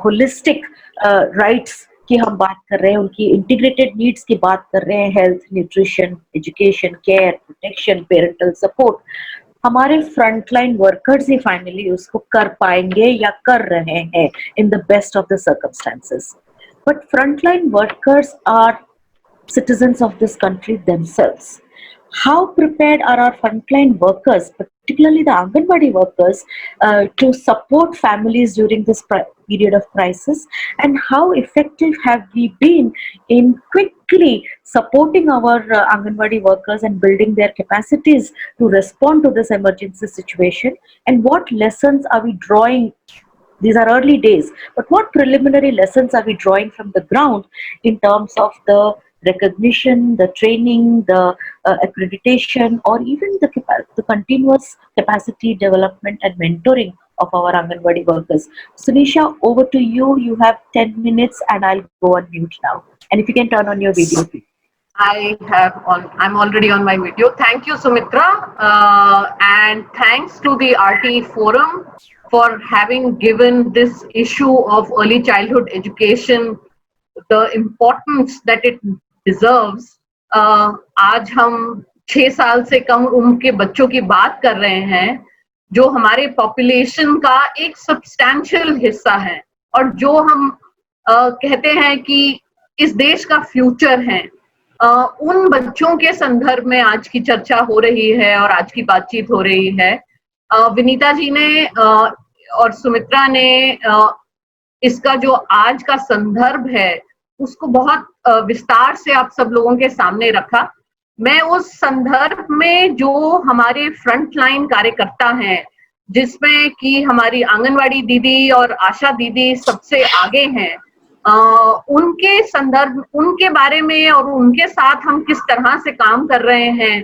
होलिस्टिक राइट्स की हम बात कर रहे हैं, उनकी इंटीग्रेटेड नीड्स की बात कर रहे हैं, health, nutrition, education, care, protection, parental support, हमारे फ्रंटलाइन वर्कर्स ही फाइनली उसको कर पाएंगे या कर रहे हैं in the best of the circumstances. But frontline workers are citizens of this country themselves. How prepared are our frontline workers, particularly the Anganwadi workers, to support families during this period of crisis? And how effective have we been in quickly supporting our Anganwadi workers and building their capacities to respond to this emergency situation? And what lessons are we drawing? These are early days, but what preliminary lessons are we drawing from the ground in terms of the recognition, the training, the accreditation, or even the continuous capacity development and mentoring of our Anganwadi workers? Sunisha, over to you. You have 10 minutes and I'll go on mute now. And if you can turn on your video, please. I'm already on my video. Thank you, Sumitra. And thanks to the RT Forum for having given this issue of early childhood education the importance that it deserves. आज हम 6 साल से कम उम्र के बच्चों की बात कर रहे हैं, जो हमारे पॉपुलेशन का एक सब्सटैंशियल हिस्सा है और जो हम कहते हैं कि इस देश का फ्यूचर है. उन बच्चों के संदर्भ में आज की चर्चा हो रही है और आज की बातचीत हो रही है. विनीता जी ने और सुमित्रा ने इसका जो आज का संदर्भ है उसको बहुत विस्तार से आप सब लोगों के सामने रखा. मैं उस संदर्भ में जो हमारे फ्रंटलाइन कार्यकर्ता हैं, जिसमें कि हमारी आंगनवाड़ी दीदी और आशा दीदी सबसे आगे हैं, उनके संदर्भ, उनके बारे में और उनके साथ हम किस तरह से काम कर रहे हैं,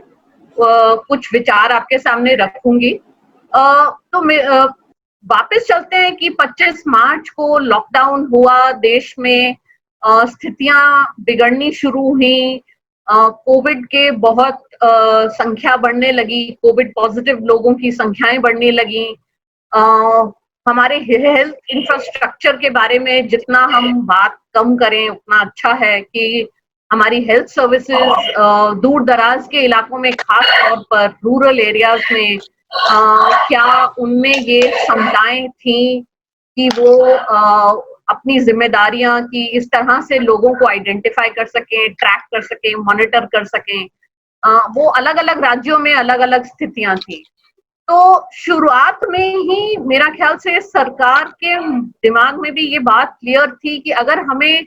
कुछ विचार आपके सामने रखूंगी। तो वापस चलते हैं कि 25 मार्च को लॉकडाउन हुआ देश में, स्थितियां बिगड़नी शुरू हुई, कोविड के बहुत संख्या बढ़ने लगी, कोविड पॉजिटिव लोगों की संख्याएं बढ़ने लगी। हमारे हेल्थ इंफ्रास्ट्रक्चर के बारे में जितना हम बात कम करें उतना अच्छा है कि हमारी हेल्थ सर्विसेज दूर दराज के इलाकों में, खास तौर पर रूरल एरियाज में, क्या उनमें ये क्षमताएं थी कि वो अपनी जिम्मेदारियां की इस तरह से लोगों को आइडेंटिफाई कर सकें, ट्रैक कर सकें, मॉनिटर कर सकें। वो अलग अलग राज्यों में अलग अलग स्थितियां थी। तो शुरुआत में ही मेरा ख्याल से सरकार के दिमाग में भी ये बात क्लियर थी कि अगर हमें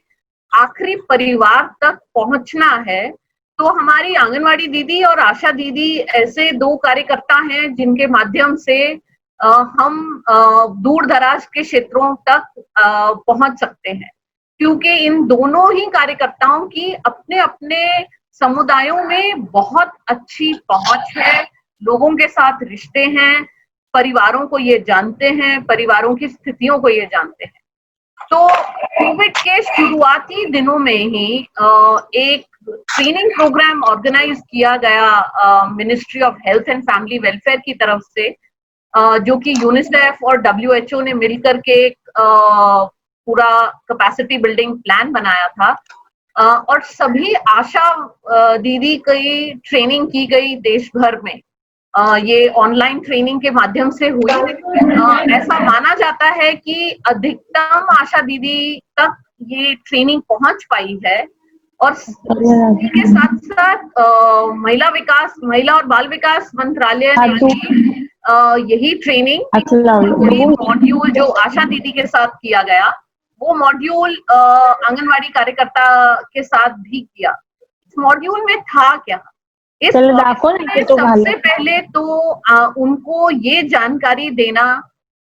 आखिरी परिवार तक पहुंचना है तो हमारी आंगनवाड़ी दीदी और आशा दीदी ऐसे दो कार्यकर्ता हैं जिनके माध्यम से हम दूर दराज के क्षेत्रों तक पहुंच सकते हैं, क्योंकि इन दोनों ही कार्यकर्ताओं की अपने अपने समुदायों में बहुत अच्छी पहुंच है, लोगों के साथ रिश्ते हैं, परिवारों को ये जानते हैं, परिवारों की स्थितियों को ये जानते हैं। तो कोविड के शुरुआती दिनों में ही एक ट्रेनिंग प्रोग्राम ऑर्गेनाइज किया गया ministry of health and family welfare की तरफ से, जो कि यूनिसेफ और WHO ने मिलकर के एक पूरा कैपेसिटी बिल्डिंग प्लान बनाया था, और सभी आशा दीदी की ट्रेनिंग की गई देश भर में। ये ऑनलाइन ट्रेनिंग के माध्यम से हुई। ऐसा माना जाता है कि अधिकतम आशा दीदी तक ये ट्रेनिंग पहुंच पाई है, और इसके साथ साथ महिला और बाल विकास मंत्रालय ने भी यही ट्रेनिंग मॉड्यूल जो आशा दीदी के साथ किया गया, वो मॉड्यूल आंगनवाड़ी कार्यकर्ता के साथ भी किया। इस मॉड्यूल में था क्या? सबसे पहले तो उनको ये जानकारी देना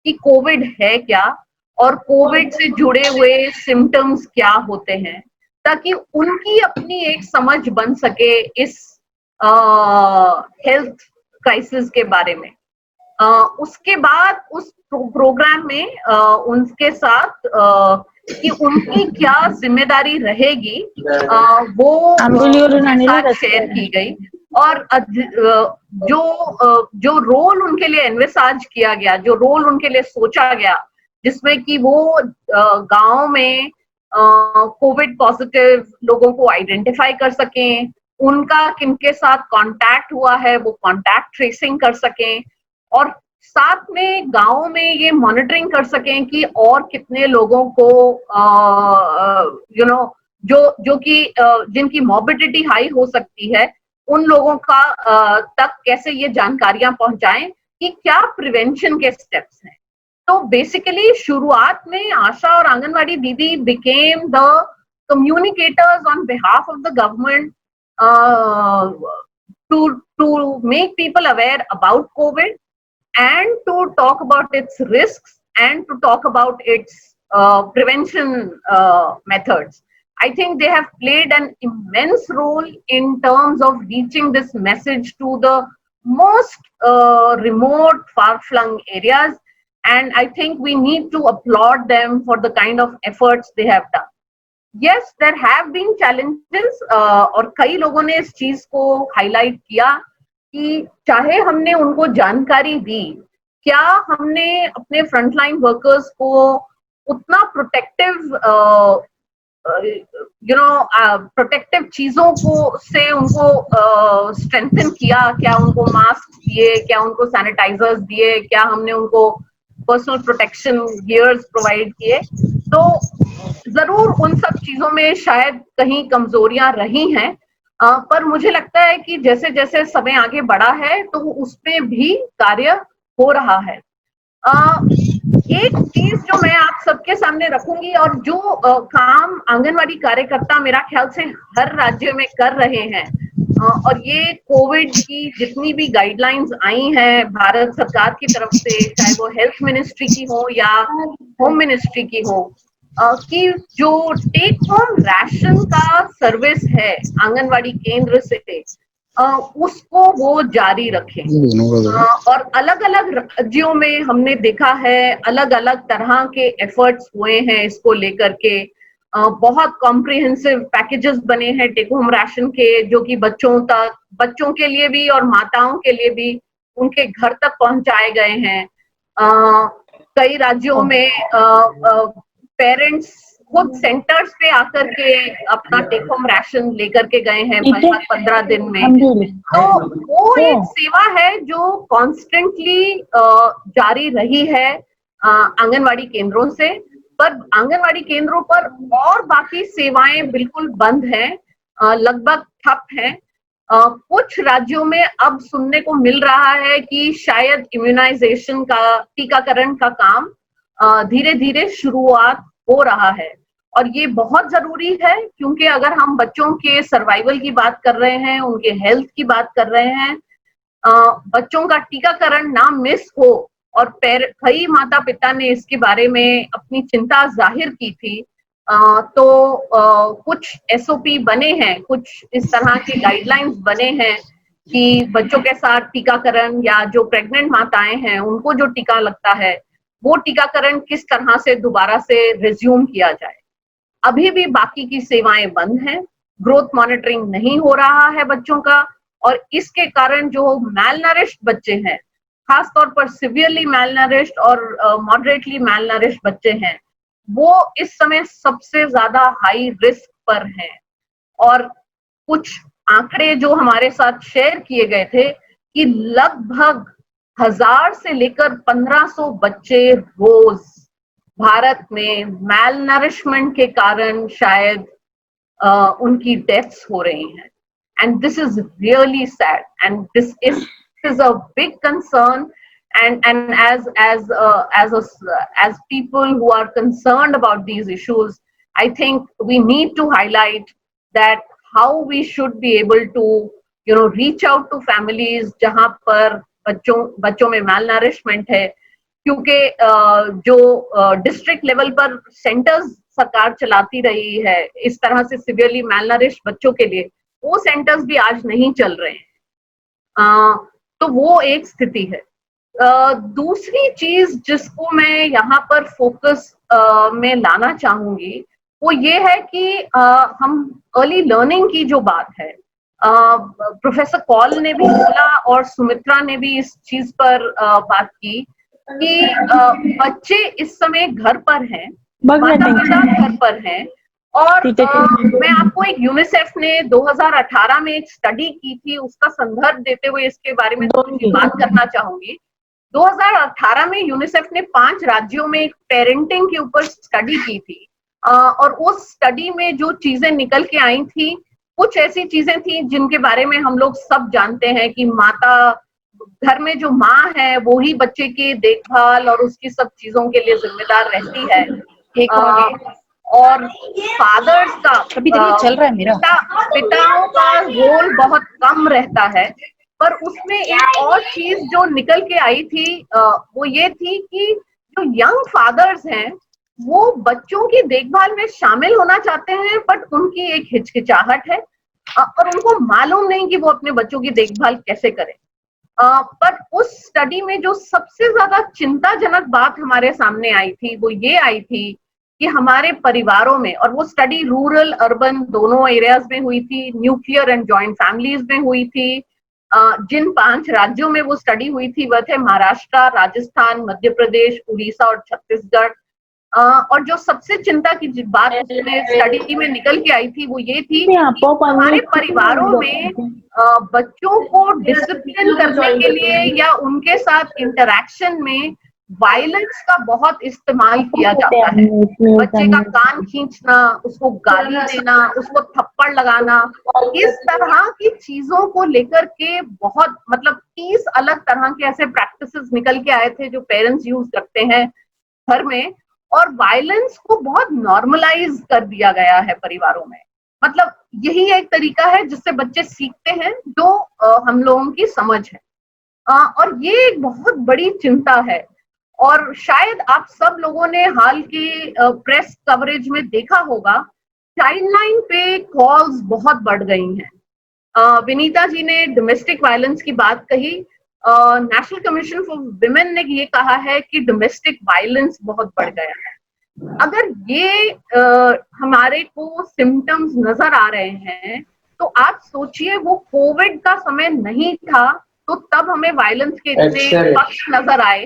कि कोविड है क्या और कोविड से जुड़े हुए सिम्टम्स क्या होते हैं, ताकि उनकी अपनी एक समझ बन सके इस हेल्थ क्राइसिस के बारे में। उसके बाद उस प्रोग्राम में उनके साथ कि उनकी क्या जिम्मेदारी रहेगी वो शेयर की गई, और जो रोल उनके लिए एनविसाज किया गया, जो रोल उनके लिए सोचा गया, जिसमें कि वो गांव में कोविड पॉजिटिव लोगों को आइडेंटिफाई कर सकें, उनका किनके साथ कांटेक्ट हुआ है वो कांटेक्ट ट्रेसिंग कर सकें, और साथ में गांव में ये मॉनिटरिंग कर सकें कि और कितने लोगों को जो कि जिनकी मॉर्बिडिटी हाई हो सकती है, उन लोगों का तक कैसे ये जानकारियां पहुंचाएं कि क्या प्रिवेंशन के स्टेप्स हैं। तो बेसिकली शुरुआत में आशा और आंगनवाड़ी दीदी became the communicators on behalf of the government to make people aware about COVID and to talk about its risks and to talk about its prevention methods. I think they have played an immense role in terms of reaching this message to the most remote, far-flung areas, and I think we need to applaud them for the kind of efforts they have done. Yes, there have been challenges, और कई लोगों ने इस चीज को highlight किया कि चाहे हमने उनको जानकारी दी, क्या हमने अपने फ्रंटलाइन वर्कर्स को उतना प्रोटेक्टिव प्रोटेक्टिव चीजों को से उनको स्ट्रेंथन किया, क्या उनको मास्क दिए, क्या उनको सैनिटाइजर्स दिए, क्या हमने उनको पर्सनल प्रोटेक्शन गियर्स प्रोवाइड किए। तो जरूर उन सब चीजों में शायद कहीं कमजोरियां रही हैं, पर मुझे लगता है कि जैसे जैसे समय आगे बढ़ा है तो उसमें भी कार्य हो रहा है। एक चीज जो मैं आप सबके सामने रखूंगी, और जो काम आंगनवाड़ी कार्यकर्ता मेरा ख्याल से हर राज्य में कर रहे हैं, और ये कोविड की जितनी भी गाइडलाइंस आई हैं भारत सरकार की तरफ से, चाहे वो हेल्थ मिनिस्ट्री की हो या होम मिनिस्ट्री की हो, कि जो टेक होम राशन का सर्विस है आंगनवाड़ी केंद्र से उसको वो जारी रखें। और अलग अलग राज्यों में हमने देखा है अलग अलग तरह के एफर्ट्स हुए हैं इसको लेकर के। बहुत कॉम्प्रिहेंसिव पैकेजेस बने हैं टेक होम राशन के, जो कि बच्चों के लिए भी और माताओं के लिए भी उनके घर तक पहुंचाए गए हैं। कई राज्यों में पेरेंट्स खुद सेंटर्स पे आकर के अपना टेक होम राशन लेकर के गए हैं 15 दिन में। तो वो एक सेवा है जो कॉन्स्टेंटली जारी रही है आंगनवाड़ी केंद्रों से, पर आंगनवाड़ी केंद्रों पर और बाकी सेवाएं बिल्कुल बंद हैं, लगभग ठप हैं। कुछ राज्यों में अब सुनने को मिल रहा है कि शायद इम्यूनाइजेशन का, टीकाकरण का काम धीरे धीरे शुरुआत हो रहा है। और ये बहुत जरूरी है क्योंकि अगर हम बच्चों के सर्वाइवल की बात कर रहे हैं, उनके हेल्थ की बात कर रहे हैं, बच्चों का टीकाकरण ना मिस हो, और कई माता पिता ने इसके बारे में अपनी चिंता जाहिर की थी। तो कुछ एसओपी बने हैं, कुछ इस तरह के गाइडलाइंस बने हैं कि बच्चों के साथ टीकाकरण या जो प्रेग्नेंट माताएं हैं उनको जो टीका लगता है वो टीकाकरण किस तरह से दोबारा से रिज्यूम किया जाए। अभी भी बाकी की सेवाएं बंद हैं, ग्रोथ मॉनिटरिंग नहीं हो रहा है बच्चों का, और इसके कारण जो मैलनरिश्ड बच्चे हैं, खासतौर पर सिवियरली मैलनरिश्ड और मॉडरेटली मैलनरिश्ड बच्चे हैं, वो इस समय सबसे ज्यादा हाई रिस्क पर हैं। और कुछ आंकड़े जो हमारे साथ शेयर किए गए थे कि लगभग 1000 से लेकर 1500 बच्चे रोज भारत में मैलनरिशमेंट के कारण शायद उनकी डेथ्स हो रही हैं। And this is really sad and this is a big concern. And as people who are concerned about these issues, I think we need to highlight that how we should be able to reach out to families जहां पर बच्चों में malnourishment है, क्योंकि जो district level पर centres सरकार चलाती रही है इस तरह से सिवियरली malnourished बच्चों के लिए, वो सेंटर्स भी आज नहीं चल रहे हैं। तो वो एक स्थिति है। दूसरी चीज जिसको मैं यहाँ पर फोकस में लाना चाहूंगी वो ये है कि हम अर्ली लर्निंग की जो बात है, प्रोफेसर कौल ने भी बोला और सुमित्रा ने भी इस चीज पर बात की कि बच्चे इस समय घर पर हैं, माता पिता घर पर हैं। और मैं आपको एक यूनिसेफ ने 2018 में एक स्टडी की थी, उसका संदर्भ देते हुए इसके बारे में थोड़ी बात करना चाहूंगी। 2018 में यूनिसेफ ने 5 राज्यों में एक पेरेंटिंग के ऊपर स्टडी की थी, और उस स्टडी में जो चीजें निकल के आई थी, कुछ ऐसी चीजें थी जिनके बारे में हम लोग सब जानते हैं कि माता, घर में जो माँ है वो ही बच्चे की देखभाल और उसकी सब चीजों के लिए जिम्मेदार रहती है। और फादर्स का चल रहा है मेरा पिताओं का रोल बहुत कम रहता है। पर उसमें एक और चीज जो निकल के आई थी वो ये थी कि जो यंग फादर्स हैं वो बच्चों की देखभाल में शामिल होना चाहते हैं, बट उनकी एक हिचकिचाहट है और उनको मालूम नहीं कि वो अपने बच्चों की देखभाल कैसे करें। पर उस स्टडी में जो सबसे ज्यादा चिंताजनक बात हमारे सामने आई थी वो ये आई थी कि हमारे परिवारों में, और वो स्टडी रूरल अर्बन दोनों एरियाज में हुई थी, न्यूक्लियर एंड जॉइंट फैमिलीज में हुई थी। जिन 5 राज्यों में वो स्टडी हुई थी वह थे महाराष्ट्र, राजस्थान, मध्य प्रदेश, उड़ीसा और छत्तीसगढ़। और जो सबसे चिंता की बात उसमें स्टडी में निकल के आई थी वो ये थी कि हमारे परिवारों में बच्चों को डिसिप्लिन करने के लिए या उनके साथ इंटरैक्शन में वायलेंस का बहुत इस्तेमाल किया जाता है। बच्चे का कान खींचना, उसको गाली देना, उसको थप्पड़ लगाना, इस तरह की चीजों को लेकर के बहुत 30 अलग तरह के ऐसे प्रैक्टिसेस निकल के आए थे जो पेरेंट्स यूज करते हैं घर में, और वायलेंस को बहुत नॉर्मलाइज कर दिया गया है परिवारों में। यही एक तरीका है जिससे बच्चे सीखते हैं, जो हम लोगों की समझ है। और ये एक बहुत बड़ी चिंता है। और शायद आप सब लोगों ने हाल की प्रेस कवरेज में देखा होगा, चाइल्ड लाइन पे कॉल्स बहुत बढ़ गई हैं। विनीता जी ने डोमेस्टिक वायलेंस की बात कही, नेशनल कमीशन फॉर विमेन ने ये कहा है कि डोमेस्टिक वायलेंस बहुत बढ़ गया है। अगर ये हमारे को सिम्टम्स नजर आ रहे हैं तो आप सोचिए वो कोविड का समय नहीं था तो तब हमें वायलेंस के इतने पक्ष नजर आए।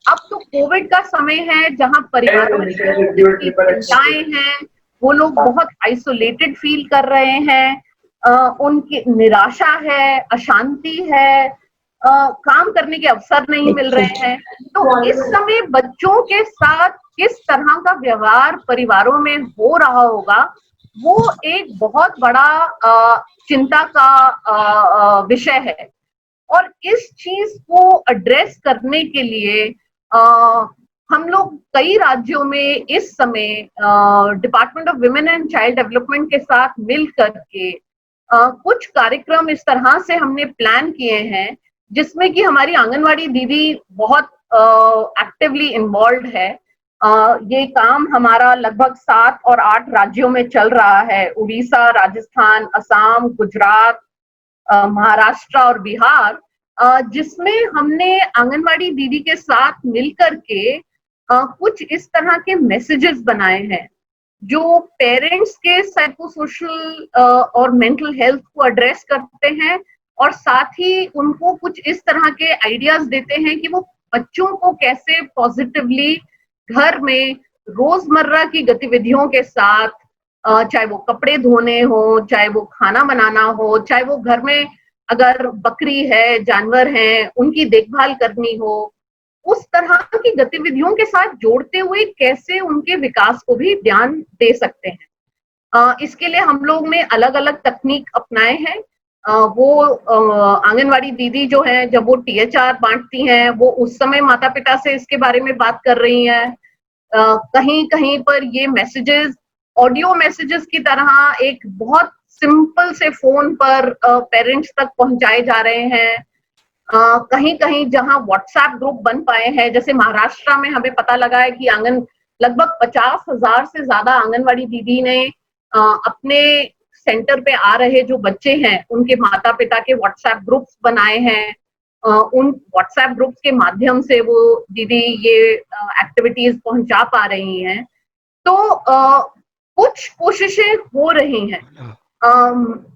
अब तो कोविड का समय है जहां परिवारों में चिंताएं हैं, वो लोग बहुत आइसोलेटेड फील कर रहे हैं, उनकी निराशा है, अशांति है, काम करने के अवसर नहीं मिल रहे हैं। तो इस समय बच्चों के साथ किस तरह का व्यवहार परिवारों में हो रहा होगा, वो एक बहुत बड़ा चिंता का विषय है। और इस चीज को एड्रेस करने के लिए हम लोग कई राज्यों में इस समय department of women and child development के साथ मिल करके कुछ कार्यक्रम इस तरह से हमने प्लान किए हैं जिसमें कि हमारी आंगनवाड़ी दीदी बहुत एक्टिवली इन्वॉल्व है। ये काम हमारा लगभग 7 और 8 राज्यों में चल रहा है, उड़ीसा, राजस्थान, असम, गुजरात, महाराष्ट्र और बिहार, जिसमें हमने आंगनवाड़ी दीदी के साथ मिलकर के कुछ इस तरह के मैसेजेस बनाए हैं जो पेरेंट्स के साइकोसोशल और मेंटल हेल्थ को एड्रेस करते हैं और साथ ही उनको कुछ इस तरह के आइडियाज देते हैं कि वो बच्चों को कैसे पॉजिटिवली घर में रोजमर्रा की गतिविधियों के साथ, चाहे वो कपड़े धोने हो, चाहे वो खाना बनाना हो, चाहे वो घर में अगर बकरी है, जानवर हैं, उनकी देखभाल करनी हो, उस तरह की गतिविधियों के साथ जोड़ते हुए कैसे उनके विकास को भी ध्यान दे सकते हैं। इसके लिए हम लोग ने अलग अलग तकनीक अपनाए हैं। वो आंगनवाड़ी दीदी जो है जब वो THR बांटती हैं वो उस समय माता पिता से इसके बारे में बात कर रही हैं। कहीं कहीं पर ये मैसेजेस ऑडियो मैसेजेस की तरह एक बहुत सिंपल से फोन पर पेरेंट्स तक पहुंचाए जा रहे हैं। कहीं कहीं जहां व्हाट्सएप ग्रुप बन पाए हैं, जैसे महाराष्ट्र में हमें पता लगा है कि लगभग 50,000 से ज्यादा आंगनवाड़ी दीदी ने अपने सेंटर पे आ रहे जो बच्चे हैं उनके माता पिता के व्हाट्सएप ग्रुप्स बनाए हैं। उन व्हाट्सएप ग्रुप्स के माध्यम से वो दीदी ये एक्टिविटीज पहुंचा पा रही हैं। तो कुछ कोशिशें हो रही हैं।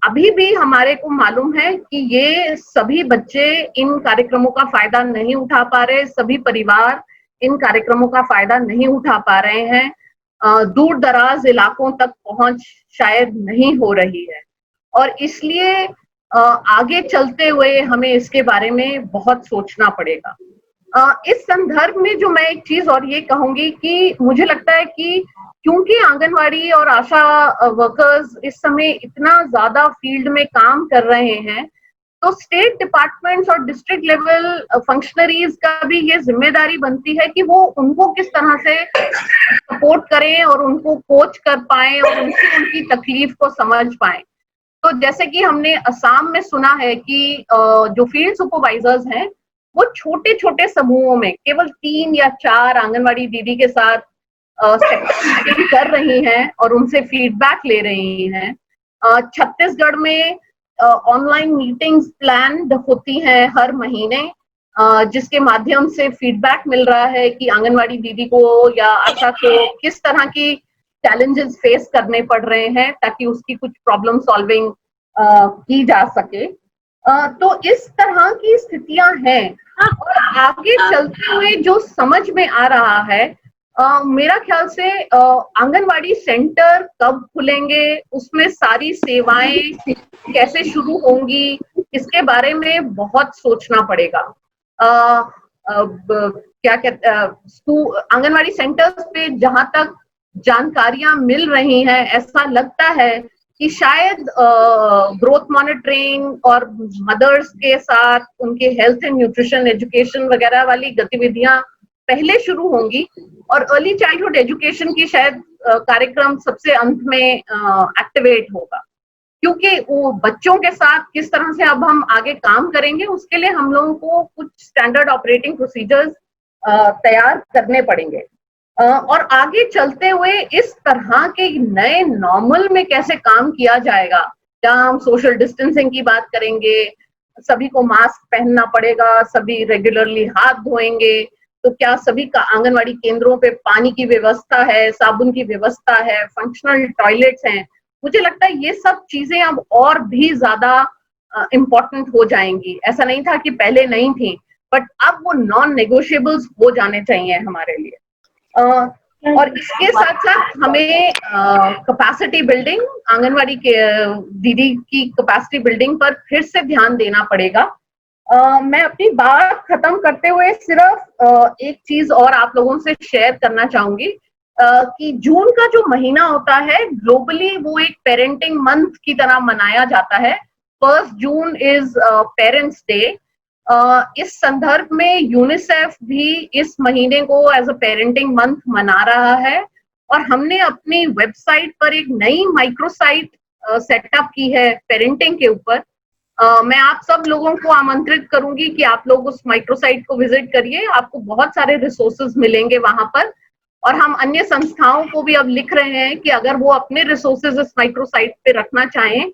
अभी भी हमारे को मालूम है कि ये सभी बच्चे इन कार्यक्रमों का फायदा नहीं उठा पा रहे, सभी परिवार इन कार्यक्रमों का फायदा नहीं उठा पा रहे हैं। दूर दराज इलाकों तक पहुंच शायद नहीं हो रही है और इसलिए आगे चलते हुए हमें इसके बारे में बहुत सोचना पड़ेगा। इस संदर्भ में जो मैं एक चीज और ये कहूंगी कि मुझे लगता है कि क्योंकि आंगनवाड़ी और आशा वर्कर्स इस समय इतना ज्यादा फील्ड में काम कर रहे हैं, तो स्टेट डिपार्टमेंट्स और डिस्ट्रिक्ट लेवल फंक्शनरीज का भी ये जिम्मेदारी बनती है कि वो उनको किस तरह से सपोर्ट करें और उनको कोच कर पाएं और उनकी तकलीफ को समझ पाएं। तो जैसे कि हमने असम में सुना है कि जो फील्ड सुपरवाइजर्स हैं वो छोटे छोटे समूहों में केवल 3 या 4 आंगनवाड़ी दीदी के साथ कर रही हैं और उनसे फीडबैक ले रही हैं। छत्तीसगढ़ में ऑनलाइन मीटिंग्स प्लान्ड होती हैं हर महीने, जिसके माध्यम से फीडबैक मिल रहा है कि आंगनवाड़ी दीदी को या आशा को किस तरह की चैलेंजेस फेस करने पड़ रहे हैं ताकि उसकी कुछ प्रॉब्लम सॉल्विंग की जा सके। तो इस तरह की स्थितियां हैं और आगे चलते हुए जो समझ में आ रहा है, मेरा ख्याल से आंगनवाड़ी सेंटर कब खुलेंगे, उसमें सारी सेवाएं कैसे शुरू होंगी, इसके बारे में बहुत सोचना पड़ेगा। क्या कहते आंगनवाड़ी सेंटर्स पे जहां तक जानकारियां मिल रही हैं, ऐसा लगता है कि शायद ग्रोथ मॉनिटरिंग और मदर्स के साथ उनके हेल्थ एंड न्यूट्रिशन एजुकेशन वगैरह वाली गतिविधियां पहले शुरू होंगी और अर्ली चाइल्डहुड एजुकेशन की शायद कार्यक्रम सबसे अंत में एक्टिवेट होगा, क्योंकि वो बच्चों के साथ किस तरह से अब हम आगे काम करेंगे उसके लिए हम लोगों को कुछ स्टैंडर्ड ऑपरेटिंग प्रोसीजर्स तैयार करने पड़ेंगे। और आगे चलते हुए इस तरह के नए नॉर्मल में कैसे काम किया जाएगा, जहां हम सोशल डिस्टेंसिंग की बात करेंगे, सभी को मास्क पहनना पड़ेगा, सभी रेगुलरली हाथ धोएंगे, तो क्या सभी का आंगनवाड़ी केंद्रों पे पानी की व्यवस्था है, साबुन की व्यवस्था है, फंक्शनल टॉयलेट्स हैं। मुझे लगता है ये सब चीजें अब और भी ज्यादा इम्पोर्टेंट हो जाएंगी। ऐसा नहीं था कि पहले नहीं थी, बट अब वो नॉन नेगोशिएबल्स हो जाने चाहिए हमारे लिए। और इसके साथ साथ हमें कैपेसिटी बिल्डिंग, आंगनवाड़ी के दीदी की कैपेसिटी बिल्डिंग पर फिर से ध्यान देना पड़ेगा। मैं अपनी बात खत्म करते हुए सिर्फ एक चीज और आप लोगों से शेयर करना चाहूंगी कि जून का जो महीना होता है ग्लोबली वो एक पेरेंटिंग मंथ की तरह मनाया जाता है। 1 जून इज पेरेंट्स डे। इस संदर्भ में यूनिसेफ भी इस महीने को एज अ पेरेंटिंग मंथ मना रहा है और हमने अपनी वेबसाइट पर एक नई माइक्रोसाइट सेटअप की है पेरेंटिंग के ऊपर। मैं आप सब लोगों को आमंत्रित करूंगी कि आप लोग उस माइक्रोसाइट को विजिट करिए, आपको बहुत सारे रिसोर्सेज मिलेंगे वहां पर। और हम अन्य संस्थाओं को भी अब लिख रहे हैं कि अगर वो अपने रिसोर्सेज इस माइक्रोसाइट पे रखना चाहें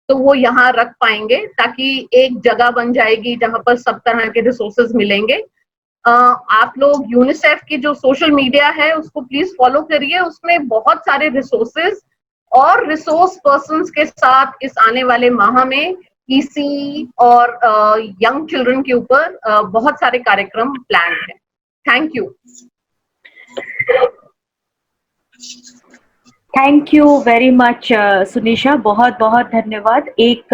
तो वो यहाँ रख पाएंगे, ताकि एक जगह बन जाएगी जहां पर सब तरह के रिसोर्सेज मिलेंगे। आप लोग यूनिसेफ की जो सोशल मीडिया है उसको प्लीज फॉलो करिए, उसमें बहुत सारे रिसोर्सेज और रिसोर्स पर्संस के साथ इस आने वाले माह में ईसी और यंग चिल्ड्रन के ऊपर बहुत सारे कार्यक्रम प्लान हैं। Thank you. Thank you very much Sunisha, बहुत बहुत धन्यवाद। एक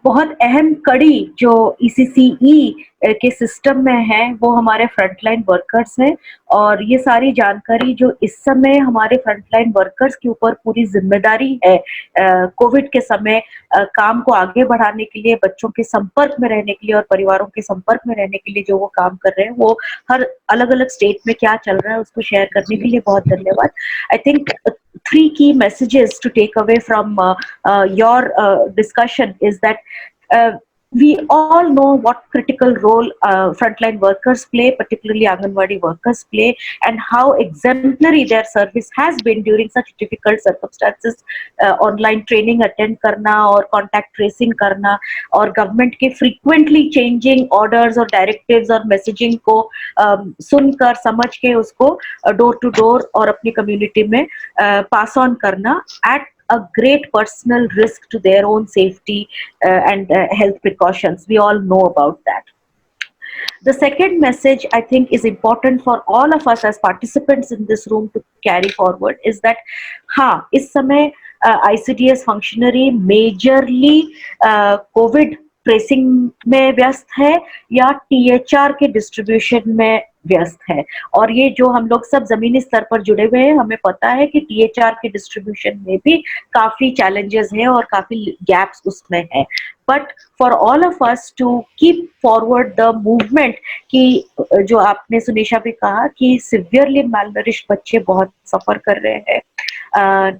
बहुत अहम कड़ी जो ECCE के सिस्टम में है वो हमारे फ्रंटलाइन वर्कर्स हैं, और ये सारी जानकारी जो इस समय हमारे फ्रंटलाइन वर्कर्स के ऊपर पूरी जिम्मेदारी है कोविड के समय काम को आगे बढ़ाने के लिए, बच्चों के संपर्क में रहने के लिए और परिवारों के संपर्क में रहने के लिए जो वो काम कर रहे हैं, वो हर अलग अलग स्टेट में क्या चल रहा है उसको शेयर करने के लिए बहुत धन्यवाद। I think 3 key messages to take away from your discussion is that we all know what critical role frontline workers play, particularly Anganwadi workers play, and how exemplary their service has been during such difficult circumstances. Online training attend karna और contact tracing करना और government के frequently changing orders और directives और messaging को सुनकर समझ के उसको door to door और अपनी community में pass on करना at a great personal risk to their own safety and health precautions. We all know about that. The second message I think is important for all of us as participants in this room to carry forward is that हाँ, इस समय ICDS functionary majorly COVID tracing में व्यस्त है या THR के distribution में व्यस्त है। और ये जो हम लोग सब जमीनी स्तर पर जुड़े हुए हैं, हमें पता है कि THR के डिस्ट्रीब्यूशन में भी काफी चैलेंजेस हैं और काफी गैप्स उसमें है। But for all of us to keep forward the movement कि जो आपने सुनीशा भी कहा कि सिवियरली मैलनरिश्ड बच्चे बहुत सफर कर रहे हैं,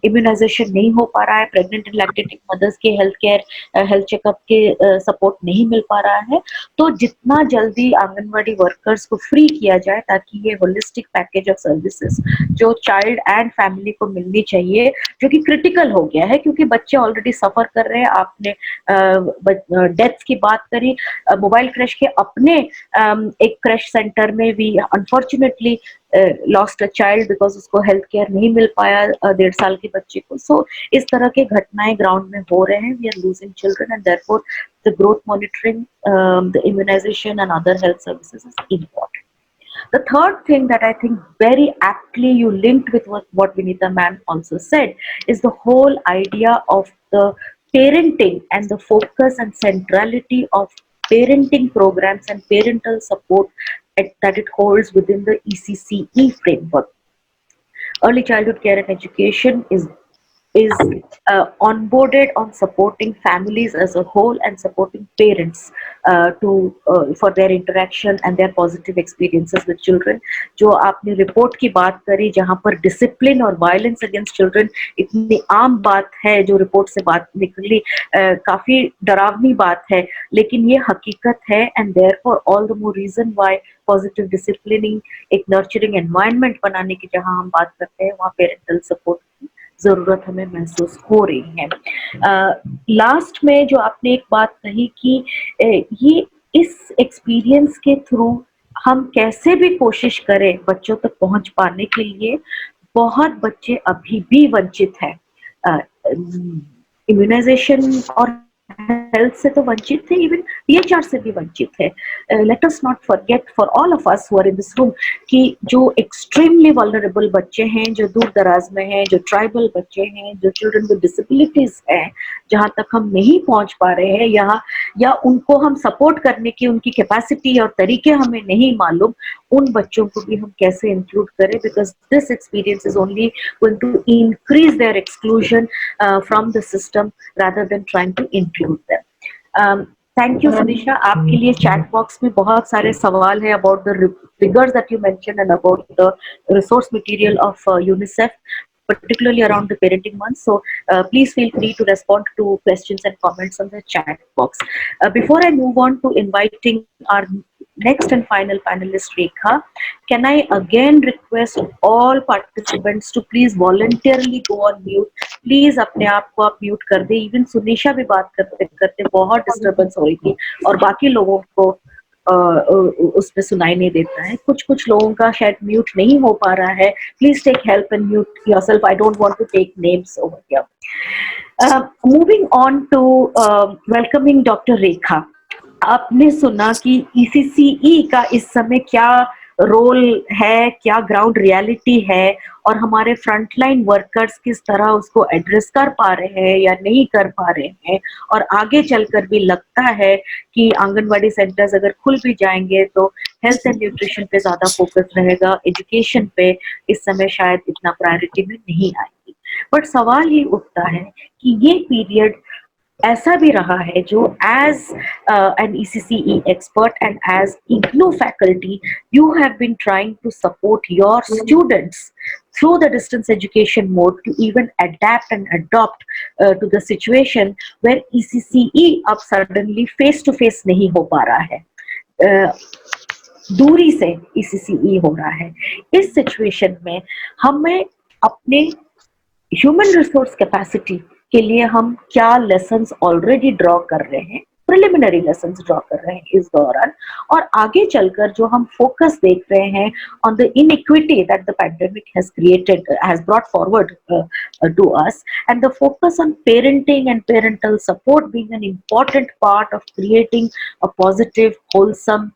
इम्यूनाइजेशन नहीं हो पा रहा है, प्रेग्नेंट एंड लैक्टेटिंग मदर्स के हेल्थ चेकअप के सपोर्ट नहीं मिल पा रहा है, तो जितना जल्दी आंगनवाड़ी वर्कर्स को फ्री किया जाए ताकि ये होलिस्टिक पैकेज ऑफ सर्विसेज जो चाइल्ड एंड फैमिली को मिलनी चाहिए, जो कि क्रिटिकल हो गया है क्योंकि बच्चे ऑलरेडी सफर कर रहे हैं। आपने डेथ्स की बात करी, मोबाइल क्रैश के अपने एक क्रैश सेंटर में भी unfortunately lost a child because उसको हेल्थ केयर नहीं मिल पाया 1.5 साल के बच्चे को। सो इस तरह के घटनाएं ग्राउंड में हो रहे हैं। We are losing children and therefore the growth monitoring, the immunisation and other health services is important. The third thing that I think very aptly you linked with what Vinita ma'am also said is the whole idea of the parenting and the focus and centrality of parenting programs and parental support that it holds within the ECCE framework. Early childhood care and education is is onboarded on supporting families as a whole and supporting parents for their interaction and their positive experiences with children. जो आपने report की बात करी जहाँ पर discipline और violence against children इतनी आम बात है, जो रिपोर्ट से बात निकली काफी डरावनी बात है, लेकिन ये हकीकत है. And therefore all the more reason why positive disciplining, एक नर्चरिंग एनवायरनमेंट बनाने की जहां हम बात करते हैं, वहां पेरेंटल सपोर्ट की जरूरत हमें महसूस हो रही है. लास्ट में जो आपने एक बात कही कि ये इस एक्सपीरियंस के थ्रू हम कैसे भी कोशिश करें बच्चों तक पहुंच पाने के लिए, बहुत बच्चे अभी भी वंचित हैं. इम्यूनाइजेशन और हेल्थ से तो वंचित थे, इवन पीएचआर से भी वंचित है. Let us not forget for all of us who are in this room कि जो एक्सट्रीमली वल्नरेबल बच्चे हैं, जो दूर दराज में हैं, जो ट्राइबल बच्चे हैं, जो चिल्ड्रन विद डिसेबिलिटीज हैं, जहां तक हम नहीं पहुंच पा रहे हैं या उनको हम सपोर्ट करने की उनकी कैपेसिटी और तरीके हमें नहीं मालूम, उन बच्चों को भी हम कैसे इंक्लूड करें, because this experience is only going to increase their exclusion from the system rather than trying to include them. Thank you, Sunisha. आपके लिए चैट बॉक्स में बहुत सारे सवाल हैं about the figures that you mentioned and about the resource material of UNICEF, particularly around the parenting month. So please feel free to respond to questions and comments on the chat box. Before I move on to inviting our next and final panelist, Rekha, can I again request all participants to please voluntarily go on mute. Please अपने आप को आप mute कर दे. Even Sunisha भी बात करते करते बहुत डिस्टर्बेंस हो रही थी और बाकी लोगों को उसमें सुनाई नहीं देता है. कुछ लोगों का शायद म्यूट नहीं हो पा रहा है. Please take help and mute yourself. I don't want to take names over here. Moving on to welcoming doctor Rekha. आपने सुना कि ECCE का इस समय क्या रोल है, क्या ग्राउंड रियलिटी है, और हमारे फ्रंटलाइन वर्कर्स किस तरह उसको एड्रेस कर पा रहे हैं या नहीं कर पा रहे हैं, और आगे चलकर भी लगता है कि आंगनवाड़ी सेंटर्स अगर खुल भी जाएंगे तो हेल्थ एंड न्यूट्रिशन पे ज्यादा फोकस रहेगा, एजुकेशन पे इस समय शायद इतना प्रायोरिटी में नहीं आएगी. बट सवाल ये उठता है कि ये पीरियड ऐसा भी रहा है जो as an ECCE expert and as IGNOU faculty, you have been trying to support your students through the distance education mode to even adapt and adopt to the situation where ECCE अब suddenly face to face नहीं हो पा रहा है, दूरी से ECCE हो रहा है. इस सिचुएशन में हमें अपने ह्यूमन रिसोर्स कैपेसिटी के लिए हम क्या लेसन्स ऑलरेडी ड्रॉ कर रहे हैं, प्रिलिमिनरी लेसन्स ड्रॉ कर रहे हैं इस दौरान, और आगे चलकर जो हम फोकस देख रहे हैं on the inequity that the pandemic has created, has brought forward to us, and the focus on parenting and parental support being an important part of creating a positive wholesome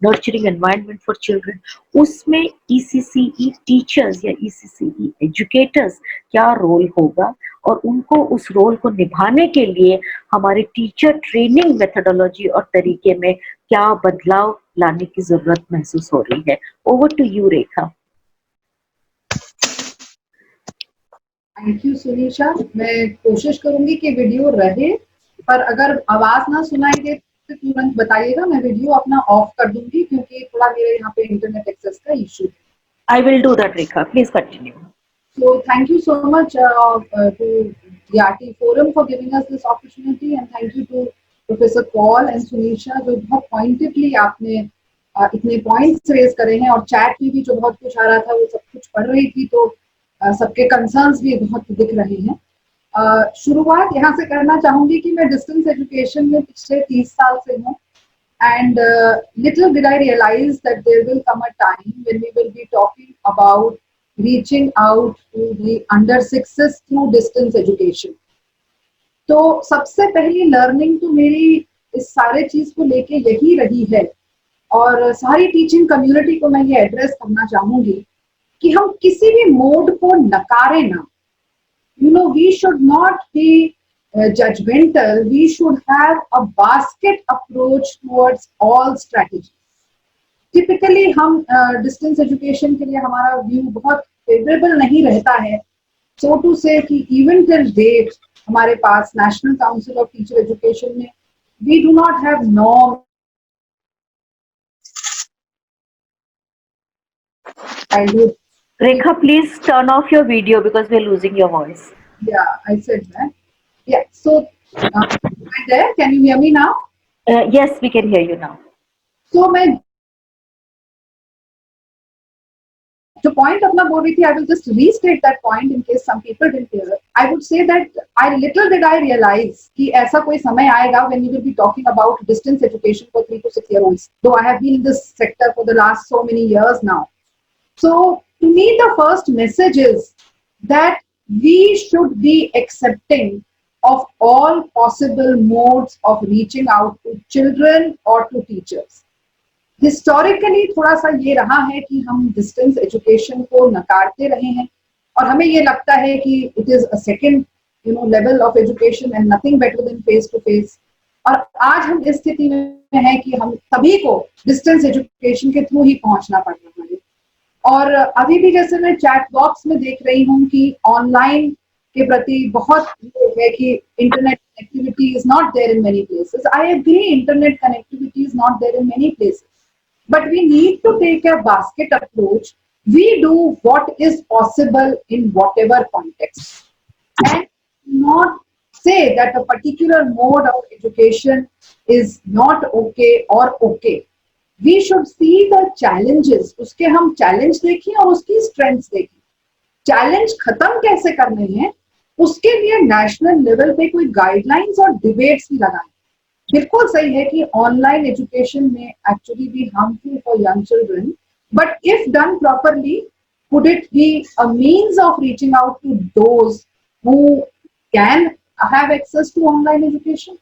nurturing environment for children, उसमें ECCE teachers या ECCE educators क्या role होगा, और उनको उस role को निभाने के लिए हमारे टीचर ट्रेनिंग मेथोडोलॉजी और तरीके में क्या बदलाव लाने की जरूरत महसूस हो रही है. Over to you Rekha. Thank you Sunisha. मैं कोशिश करूंगी कि वीडियो रहे, पर अगर आवाज ना सुनाई दे तुरंत बताइएगा. मैं वीडियो अपना ऑफ कर दूंगी क्योंकि थोड़ा मेरे यहाँ पे इंटरनेट एक्सेस का इशू है. I will do that Rekha, please continue. So thank you so much to the RT Forum for giving us this opportunity, and thank you to Professor Paul and Sunisha जो बहुत pointedly आपने इतने points raise करे हैं, और chat में भी जो बहुत कुछ आ रहा था वो सब कुछ पढ़ रही थी तो सबके कंसर्न्स भी बहुत दिख रहे हैं. शुरुआत यहाँ से करना चाहूंगी कि मैं डिस्टेंस एजुकेशन में पिछले 30 साल से हूँ, and little did I realize that there will come a time when we will be talking about reaching out to the under 6s through distance education. तो सबसे पहली लर्निंग तो मेरी इस सारे चीज को लेके यही रही है, और सारी टीचिंग कम्युनिटी को मैं ये एड्रेस करना चाहूंगी कि हम किसी भी मोड को नकारे ना. We should not be judgmental. We should have a basket approach towards all strategies. Typically हम डिस्टेंस एजुकेशन के लिए हमारा व्यू बहुत फेवरेबल नहीं रहता है so to say कि even till date हमारे पास National Council of Teacher Education में we do not have norm. Childhood. Rekha, please turn off your video because we're losing your voice. Yeah, I said that. Yeah, so am I there? Can you hear me now? Yes, we can hear you now. So मैं जो point अपना बोल रही थी, I will just restate that point in case some people didn't hear. I would say that little did I realize कि ऐसा कोई समय आएगा when we will be talking about distance education for 3 to 6 year olds. Though I have been in this sector for the last so many years now. So to me, the first message is that we should be accepting of all possible modes of reaching out to children or to teachers. Historically थोड़ा सा ये रहा है कि हम distance education को नकारते रहे हैं और हमें ये लगता है कि it is a second level of education and nothing better than face to face. और आज हम इस स्थिति में हैं कि हम सभी को डिस्टेंस एजुकेशन के थ्रू ही पहुंचना पड़ रहा है। और अभी भी जैसे मैं चैट बॉक्स में देख रही हूँ कि ऑनलाइन के प्रति बहुत है कि internet connectivity is not there in many places. I agree, internet connectivity is not there in many places, but we need to take a basket approach. We do what is possible in whatever context and not say that a particular mode of education is not okay or okay. We should see the challenges, उसके हम challenge देखें और उसकी strengths देखें। challenge खत्म कैसे करने हैं उसके लिए national level पे कोई guidelines और debates भी लगाएं। बिल्कुल सही है कि ऑनलाइन एजुकेशन में actually be harmful for young children, but if done properly could it be a means of reaching out to those who can have access to online education.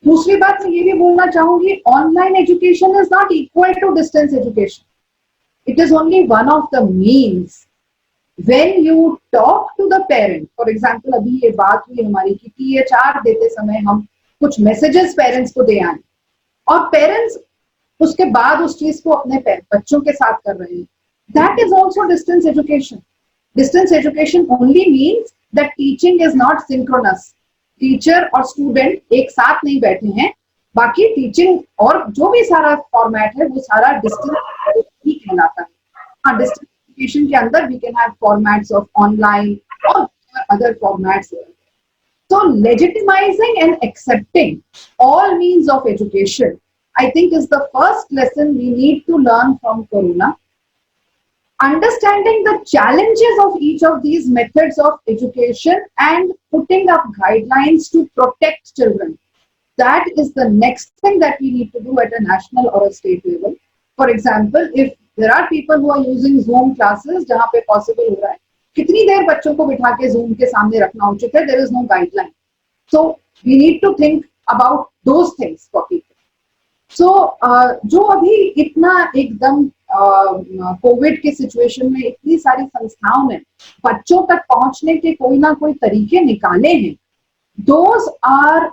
दूसरी बात मैं ये भी बोलना चाहूंगी, online education is not equal to distance education, it is only one of the means. When you talk to the parent, for example अभी ये बात हुई हमारी कि THR देते समय हम कुछ मैसेजेस पेरेंट्स को दे आए और पेरेंट्स उसके बाद उस चीज को अपने बच्चों के साथ कर रहे हैं, that is also distance education. Distance education only means that teaching is not synchronous. Teacher और स्टूडेंट एक साथ नहीं बैठे हैं, बाकी टीचिंग और जो भी सारा फॉर्मेट है वो सारा डिस्टेंस ही कहलाता है। हाँ, डिस्टेंस एजुकेशन के अंदर we can have formats of online और other formats. So legitimizing and accepting all means of education, I think, is the first lesson we need to learn from Corona. Understanding the challenges of each of these methods of education and putting up guidelines to protect children. That is the next thing that we need to do at a national or a state level. For example, if there are people who are using Zoom classes, जहाँ पे possible हो रहा है, कितनी देर बच्चों को बिठा के जूम के सामने रखना उचित है, there is no guideline. So we need to think about those things for people. So जो अभी इतना एकदम कोविड के सिचुएशन में इतनी सारी संस्थाओं ने बच्चों तक पहुंचने के कोई ना कोई तरीके निकाले हैं, those are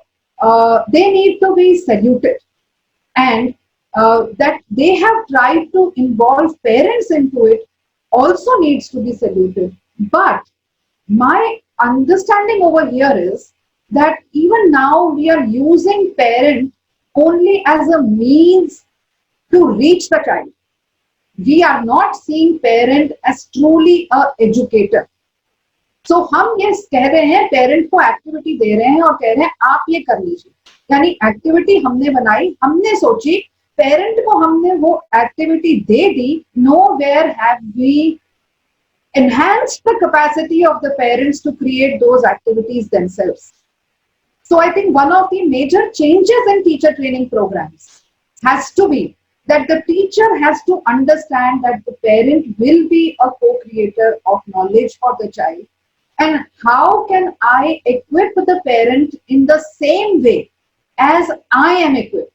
they need to be saluted and that they have tried to involve parents into it also needs to be saluted. But my understanding over here is that even now we are using parent only as a means to reach the child. We are not seeing parent as truly a educator. So हम ये कह रहे हैं, parent को activity दे रहे हैं और कह रहे हैं आप ये कर लीजिए, यानी एक्टिविटी हमने बनाई, हमने सोची, पेरेंट को हमने वो activity they the. Nowhere have we enhanced the capacity of the parents to create those activities themselves. So I think one of the major changes in teacher training programs has to be that the teacher has to understand that the parent will be a co-creator of knowledge for the child, and how can I equip the parent in the same way as I am equipped.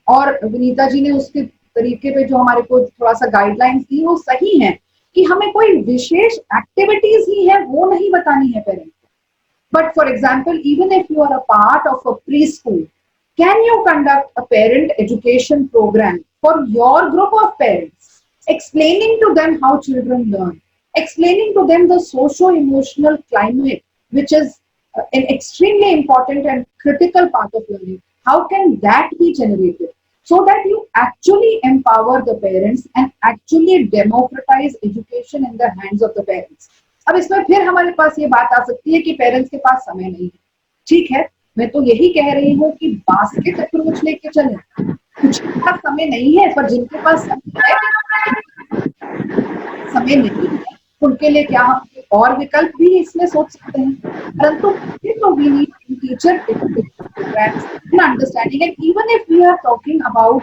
और विनीता जी ने उसके तरीके पे जो हमारे को थोड़ा सा गाइडलाइंस दी वो सही है कि हमें कोई विशेष एक्टिविटीज ही है वो नहीं बतानी है पेरेंट को। But for example, even if you are a part of a preschool, can you conduct a parent education program for your group of parents, explaining to them how children learn, explaining to them the socio-emotional climate, which is an extremely important and critical part of learning. How can that be generated so that you actually empower the parents and actually democratize education in the hands of the parents? अब इसमें फिर हमारे पास ये बात आ सकती है कि parents के पास समय नहीं है. ठीक है, मैं तो यही कह रही हूँ कि बास्केट अप्रोच लेके चलें. कुछ के पास समय नहीं है, पर जिनके पास समय नहीं है उनके लिए क्या हम और विकल्प भी इसमें सोच सकते हैं. परंतु we need teacher programs and understanding, and even if we are talking about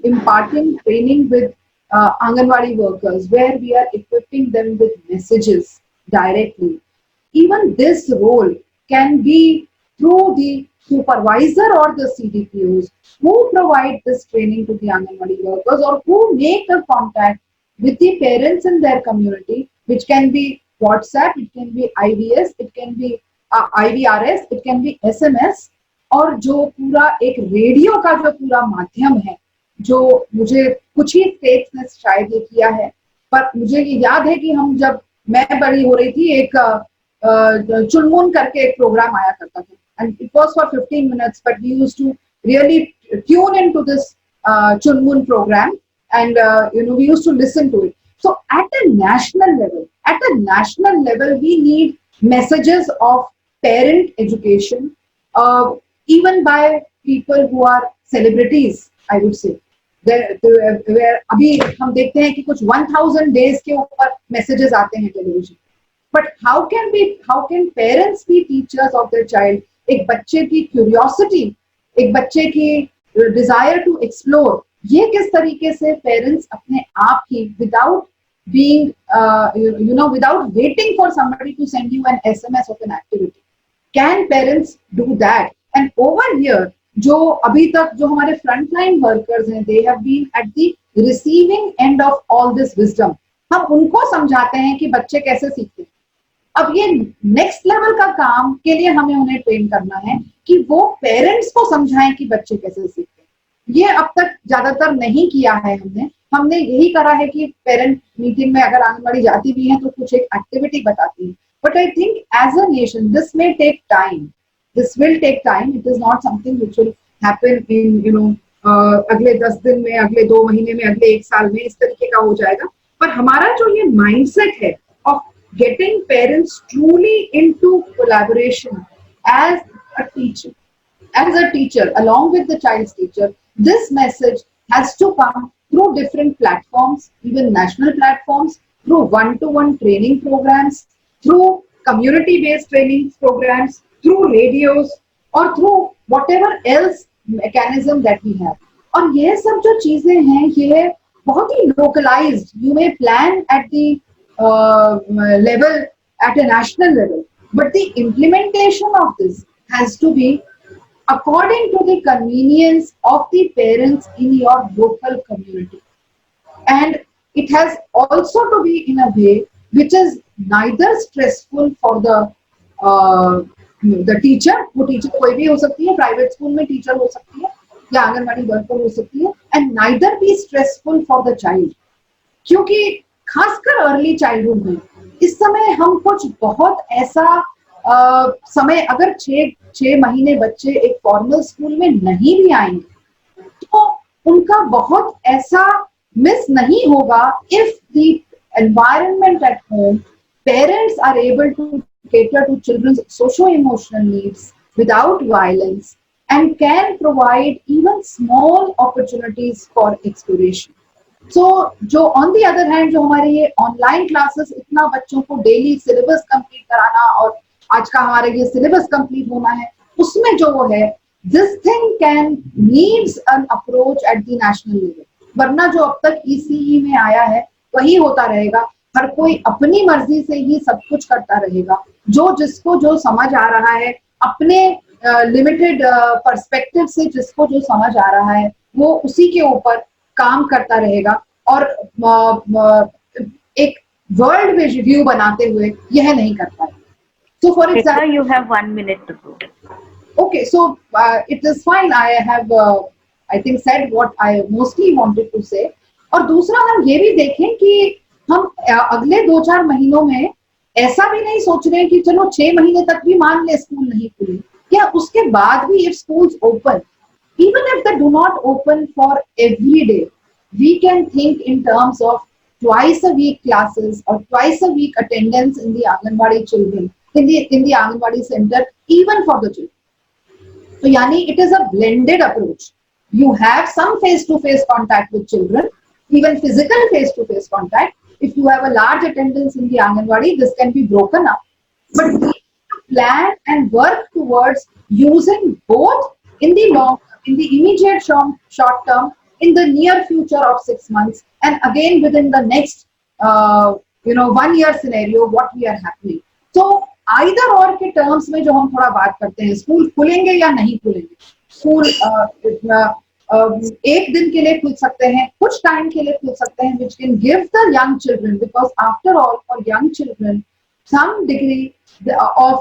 imparting training with Anganwadi workers, where we are equipping them with messages directly, even this role can be through the supervisor or the CDPOs who provide this training to the Anganwadi workers or who make a contact with the parents in their community, which can be WhatsApp, it can be IVS, it can be IVRS, it can be SMS, और जो पूरा एक radio का जो पूरा माध्यम है, जो मुझे कुछ ही स्टेट्स ने शायद ये किया है, पर मुझे ये याद है कि हम जब मैं बड़ी हो रही थी, एक चुनमुन करके एक प्रोग्राम आया करता था, and it was for 15 minutes, but we used to really tune into this chunmun program, and we used to listen to it. So at a national level, we need messages of parent education, even by people who are celebrities, I would say. Where अभी हम देखते हैं कि कुछ 1000 days के ऊपर messages आते हैं television. But how can parents be teachers of their child? एक बच्चे की curiosity, एक बच्चे की desire to explore, ये किस तरीके से parents अपने आप ही without being, without waiting for somebody to send you an SMS of an activity, can parents do that? And over here, जो अभी तक जो हमारे frontline workers हैं, they have been at the receiving end of all this wisdom. हम उनको समझाते हैं कि बच्चे कैसे सीखते हैं. अब ये नेक्स्ट लेवल का काम के लिए हमें उन्हें ट्रेन करना है कि वो पेरेंट्स को समझाएं कि बच्चे कैसे सीखते हैं. ये अब तक ज्यादातर नहीं किया है हमने यही करा है कि पेरेंट मीटिंग में अगर आंगनबाड़ी जाती भी है तो कुछ एक एक्टिविटी बताती है. But I think as a nation this may take time, this will take time. It is not something which will happen in अगले 10 दिन में, अगले 2 महीने में, अगले 1 साल में इस तरीके का हो जाएगा. पर हमारा जो ये माइंडसेट है of getting parents truly into collaboration as a teacher along with the child's teacher, this message has to come through different platforms, even national platforms, through one-to-one training programs, through community-based training programs, through radios, or through whatever else mechanism that we have. और ये सब जो चीजें हैं ये बहुत ही localized. You may plan at the level, at a national level, but the implementation of this has to be according to the convenience of the parents in your local community, and it has also to be in a way which is neither stressful for the teacher. वो teacher कोई भी हो सकती है, private school में teacher हो सकती है या आंगनबाड़ी वर्कर हो सकती है, and neither be stressful for the child. क्योंकि खासकर अर्ली चाइल्डहुड में इस समय हम कुछ बहुत ऐसा समय, अगर 6 महीने बच्चे एक फॉर्मल स्कूल में नहीं भी आएंगे तो उनका बहुत ऐसा मिस नहीं होगा if the environment at home, parents are able to cater to children's socio-emotional needs without violence and can provide even small opportunities for exploration. So, जो on the other hand जो हमारे ये ऑनलाइन क्लासेस इतना बच्चों को daily syllabus complete कराना और आज का हमारे ये सिलेबस कंप्लीट होना है, उसमें जो वो है, this thing can needs an approach at the national level. वरना जो अब तक ECE में आया है वही होता रहेगा. हर कोई अपनी मर्जी से ही सब कुछ करता रहेगा. जो जिसको जो समझ आ रहा है, अपने लिमिटेड पर्सपेक्टिव से जिसको जो समझ आ रहा है वो उसी के ऊपर काम करता रहेगा और एक वर्ल्ड व्यू बनाते हुए यह नहीं कर पाएगा. So for example, you have 1 minute to go. Okay, so it is fine. I have I think said what I mostly wanted to say. और दूसरा हम ये भी देखें कि हम अगले 2-4 महीनों में ऐसा भी नहीं सोच रहे हैं कि चलो 6 महीने तक भी मान ले स्कूल नहीं खुले, या उसके बाद भी if schools open, even if they do not open for every day, we can think in terms of twice a week classes or twice a week attendance in the Anganwadi children, in the Anganwadi center, even for the children. So yani it is a blended approach. You have some face-to-face contact with children, even physical face-to-face contact. If you have a large attendance in the Anganwadi, this can be broken up. But we need to plan and work towards using both in the long, in the immediate short term, in the near future of 6 months, and again within the next 1 year scenario, what we are happening. So either और के terms में जो हम थोड़ा बात करते हैं, school खुलेंगे या नहीं खुलेंगे, स्कूल एक दिन के लिए खुल सकते हैं, कुछ टाइम के लिए खुल सकते हैं, which can give the young children, because after all for young children some degree of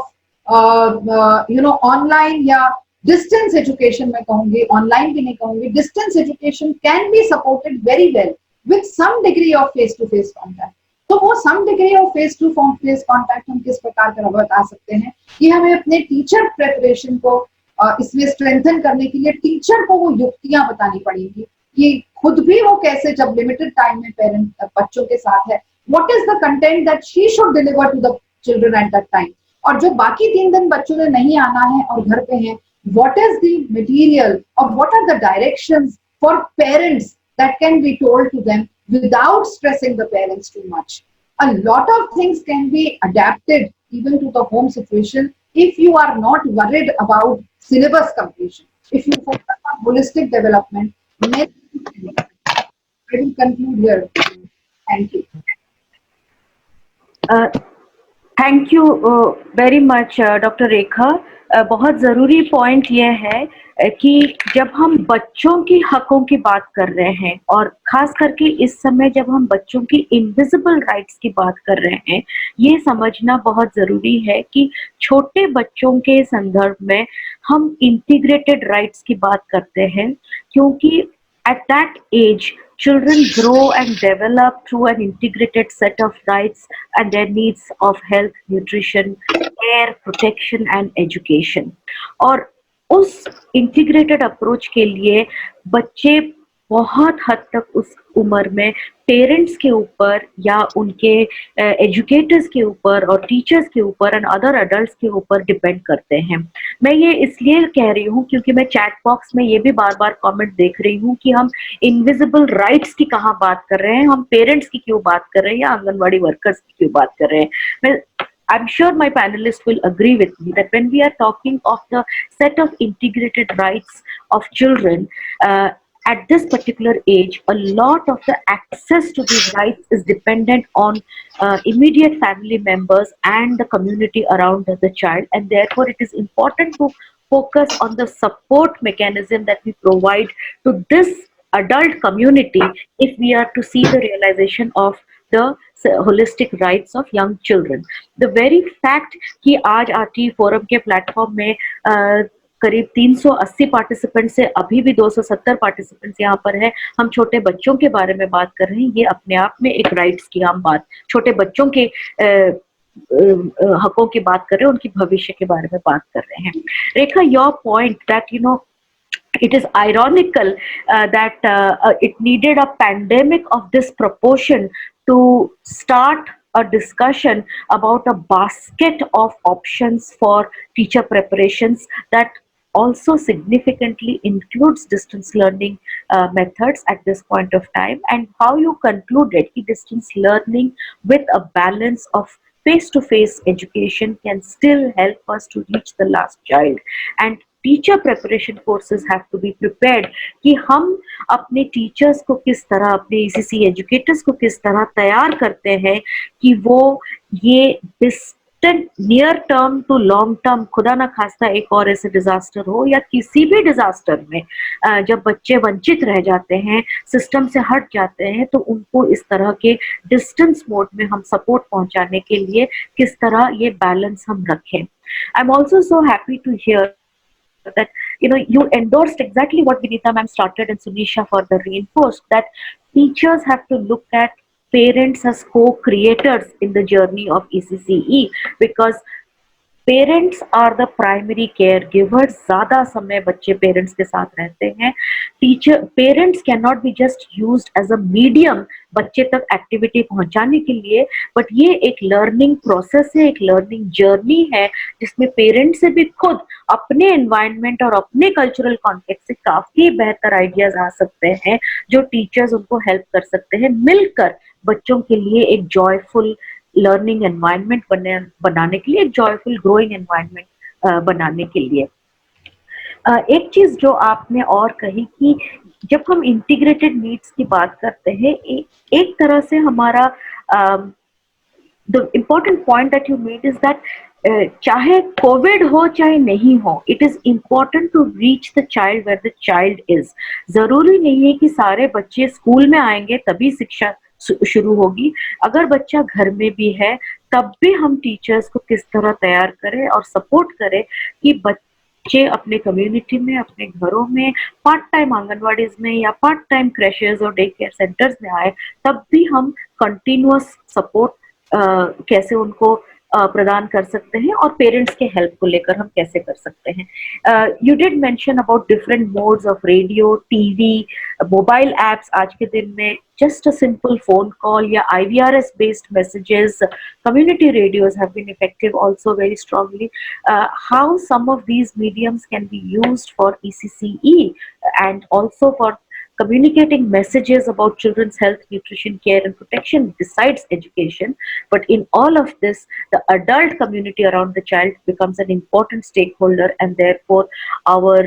online या distance education मैं कहूँगी, online भी नहीं कहूँगी, distance education can be supported very well with some degree of face to face contact. तो वो some degree of face to face contact हम किस प्रकार का बता सकते हैं कि हमें अपने टीचर प्रेपरेशन को इसमें स्ट्रेंथन करने के लिए टीचर को वो युक्तियां बतानी पड़ेंगी कि खुद भी वो कैसे, जब लिमिटेड टाइम में पेरेंट बच्चों के साथ है, what is the content that she should deliver to the children at that time, और जो बाकी 3 दिन बच्चों ने नहीं आना है और घर पे हैं, व्हाट इज द मटेरियल और what are the directions for parents that can be told to them without stressing the parents too much. A lot of things can be adapted even to the home situation if you are not worried about syllabus completion. If you focus on holistic development, I will conclude here. Thank you. Thank you very much doctor Rekha. बहुत ज़रूरी point ये है कि जब हम बच्चों की हकों की बात कर रहे हैं, और ख़ास करके इस समय जब हम बच्चों की इनविजिबल राइट्स की बात कर रहे हैं, ये समझना बहुत ज़रूरी है कि छोटे बच्चों के संदर्भ में हम इंटीग्रेटेड राइट्स की बात करते हैं, क्योंकि at that age children grow and develop through an integrated set of rights and their needs of health, nutrition, care, protection and education. और उस इंटीग्रेटेड अप्रोच के लिए बच्चे बहुत हद तक उस उम्र में पेरेंट्स के ऊपर या उनके एजुकेटर्स के ऊपर और टीचर्स के ऊपर एंड अदर अडल्ट्स के ऊपर डिपेंड करते हैं. मैं ये इसलिए कह रही हूँ क्योंकि मैं चैट बॉक्स में ये भी बार बार कमेंट देख रही हूँ कि हम इनविजिबल राइट्स की कहाँ बात कर रहे हैं, हम पेरेंट्स की क्यों बात कर रहे हैं या आंगनवाड़ी वर्कर्स की क्यों बात कर रहे हैं. I'm sure my panelists will agree with me that when we are talking of the set of integrated rights of children, at this particular age, a lot of the access to these rights is dependent on immediate family members and the community around the child, and therefore it is important to focus on the support mechanism that we provide to this adult community if we are to see the realization of the holistic rights of young children. The very fact कि आज RT forum के platform में करीब 380 participants से अभी भी 270 participants यहाँ पर हैं, हम छोटे बच्चों के बारे में बात कर रहे हैं, ये अपने आप में एक राइट्स की हम बात, छोटे बच्चों के हकों की बात कर रहे हैं, उनकी भविष्य के बारे में बात कर रहे हैं. रेखा, your point that it is ironical that it needed a pandemic of this proportion to start a discussion about a basket of options for teacher preparations that also significantly includes distance learning methods at this point of time, and how you concluded that distance learning with a balance of face-to-face education can still help us to reach the last child, and teacher preparation courses have to be prepared कि हम अपने teachers को किस तरह, अपने ECC educators को किस तरह तैयार करते हैं कि वो ये distant near term to long term, खुदा ना खास्ता एक और ऐसे डिजास्टर हो या किसी भी डिजास्टर में जब बच्चे वंचित रह जाते हैं, सिस्टम से हट जाते हैं, तो उनको इस तरह के डिस्टेंस मोड में हम सपोर्ट पहुंचाने के लिए किस तरह ये बैलेंस हम रखें. I am also so happy to hear that you endorsed exactly what Vinita ma'am started and Sunisha further reinforced, that teachers have to look at parents as co-creators in the journey of ECCE, because parents are the primary caregivers. ज्यादा समय बच्चे parents के साथ रहते हैं। Teacher parents can not be just used as a medium बच्चे तक activity पहुंचाने के लिए, बट ये एक लर्निंग प्रोसेस है, एक लर्निंग जर्नी है, जिसमें पेरेंट्स से भी खुद अपने एनवायरनमेंट और अपने कल्चरल कॉन्टेक्स्ट से काफी बेहतर आइडियाज आ सकते हैं, जो टीचर्स उनको हेल्प कर सकते हैं मिलकर बच्चों के लिए एक जॉयफुल लर्निंग एनवायरनमेंट बनाने के लिए, एक जॉयफुल ग्रोइंग एनवायरनमेंट बनाने के लिए। एक चीज जो आपने और कही कि जब हम इंटीग्रेटेड नीड्स की बात करते हैं, एक तरह से हमारा the important point that you made is that चाहे कोविड हो चाहे नहीं हो, it is important to reach the child where the child is. जरूरी नहीं है कि सारे बच्चे स्कूल में आएंगे तभी शिक्षा शुरू होगी। अगर बच्चा घर में भी है तब भी हम टीचर्स को किस तरह तैयार करें और सपोर्ट करें कि बच्चे अपने कम्युनिटी में, अपने घरों में, पार्ट टाइम आंगनवाड़ीज में या पार्ट टाइम क्रैशेस और डे केयर सेंटर्स में आए, तब भी हम कंटिन्यूअस सपोर्ट कैसे उनको प्रदान कर सकते हैं और पेरेंट्स के हेल्प को लेकर हम कैसे कर सकते हैं। You did mention about different modes of radio, TV, mobile apps. आज के दिन में just a simple phone call या IVRS based messages, community radios have been effective also very strongly. How some of these mediums can be used for ECCE and also for communicating messages about children's health, nutrition, care and protection besides education. But in all of this, the adult community around the child becomes an important stakeholder, and therefore our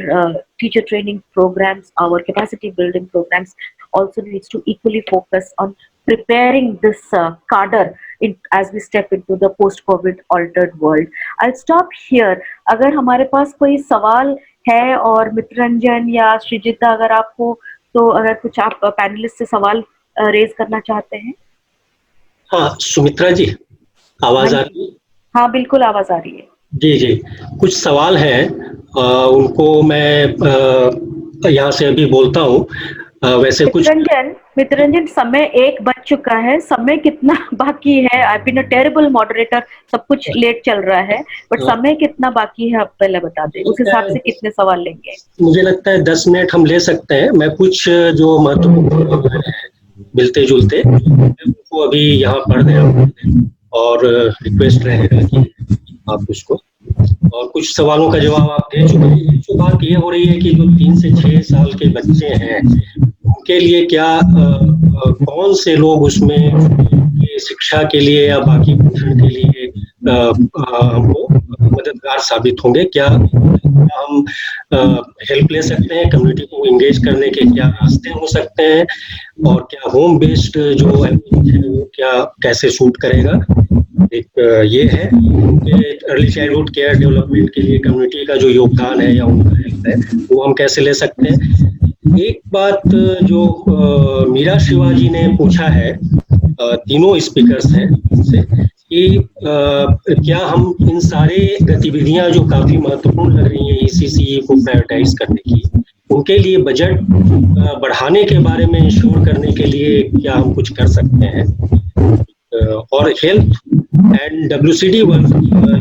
teacher training programs, our capacity building programs also needs to equally focus on preparing this cadre as we step into the post-COVID altered world. I'll stop here. अगर हमारे पास कोई सवाल है और मित्ररंजन या श्रीजिता अगर आपको, तो अगर कुछ आप पैनलिस्ट से सवाल रेज करना चाहते हैं। हाँ सुमित्रा जी, आवाज आ रही है? हाँ बिल्कुल आवाज आ रही है। जी जी, कुछ सवाल हैं, उनको मैं यहाँ से अभी बोलता हूँ। वैसे कुछ मित्ररंजन समय 1 बज चुका है, समय कितना बाकी है? I been a terrible moderator, सब कुछ लेट चल रहा है, बट समय कितना बाकी है आप पहले बता दें, उस हिसाब से कितने सवाल लेंगे? मुझे लगता है 10 मिनट हम ले सकते हैं। मैं कुछ जो महत्वपूर्ण मिलते जुलते उनको अभी यहाँ पढ़ दें और रिक्वेस्ट रहेगा कि आप उसको, और कुछ सवालों का जवाब आप दे चुके हैं। जो बात ये हो रही है कि जो 3 से 6 साल के बच्चे हैं उनके लिए क्या कौन से लोग उसमें शिक्षा के लिए या बाकी पोषण के लिए हमको मददगार साबित होंगे? क्या हम हेल्प ले सकते हैं? कम्युनिटी को एंगेज करने के क्या रास्ते हो सकते हैं? और क्या होम बेस्ड जो अप्रोच है वो क्या कैसे सूट करेगा? एक ये है अर्ली चाइल्डहुड केयर डेवलपमेंट के लिए कम्युनिटी का जो योगदान है या उनका हेल्प है वो हम कैसे ले सकते हैं। एक बात जो मीरा शिवाजी ने पूछा है तीनों स्पीकर्स हैं से कि क्या हम इन सारे गतिविधियां जो काफी महत्वपूर्ण लग रही हैं ECCE को प्रायोरिटाइज करने की, उनके लिए बजट बढ़ाने के बारे में इंश्योर करने के लिए क्या हम कुछ कर सकते हैं? और हेल्थ एंड WCD वर्क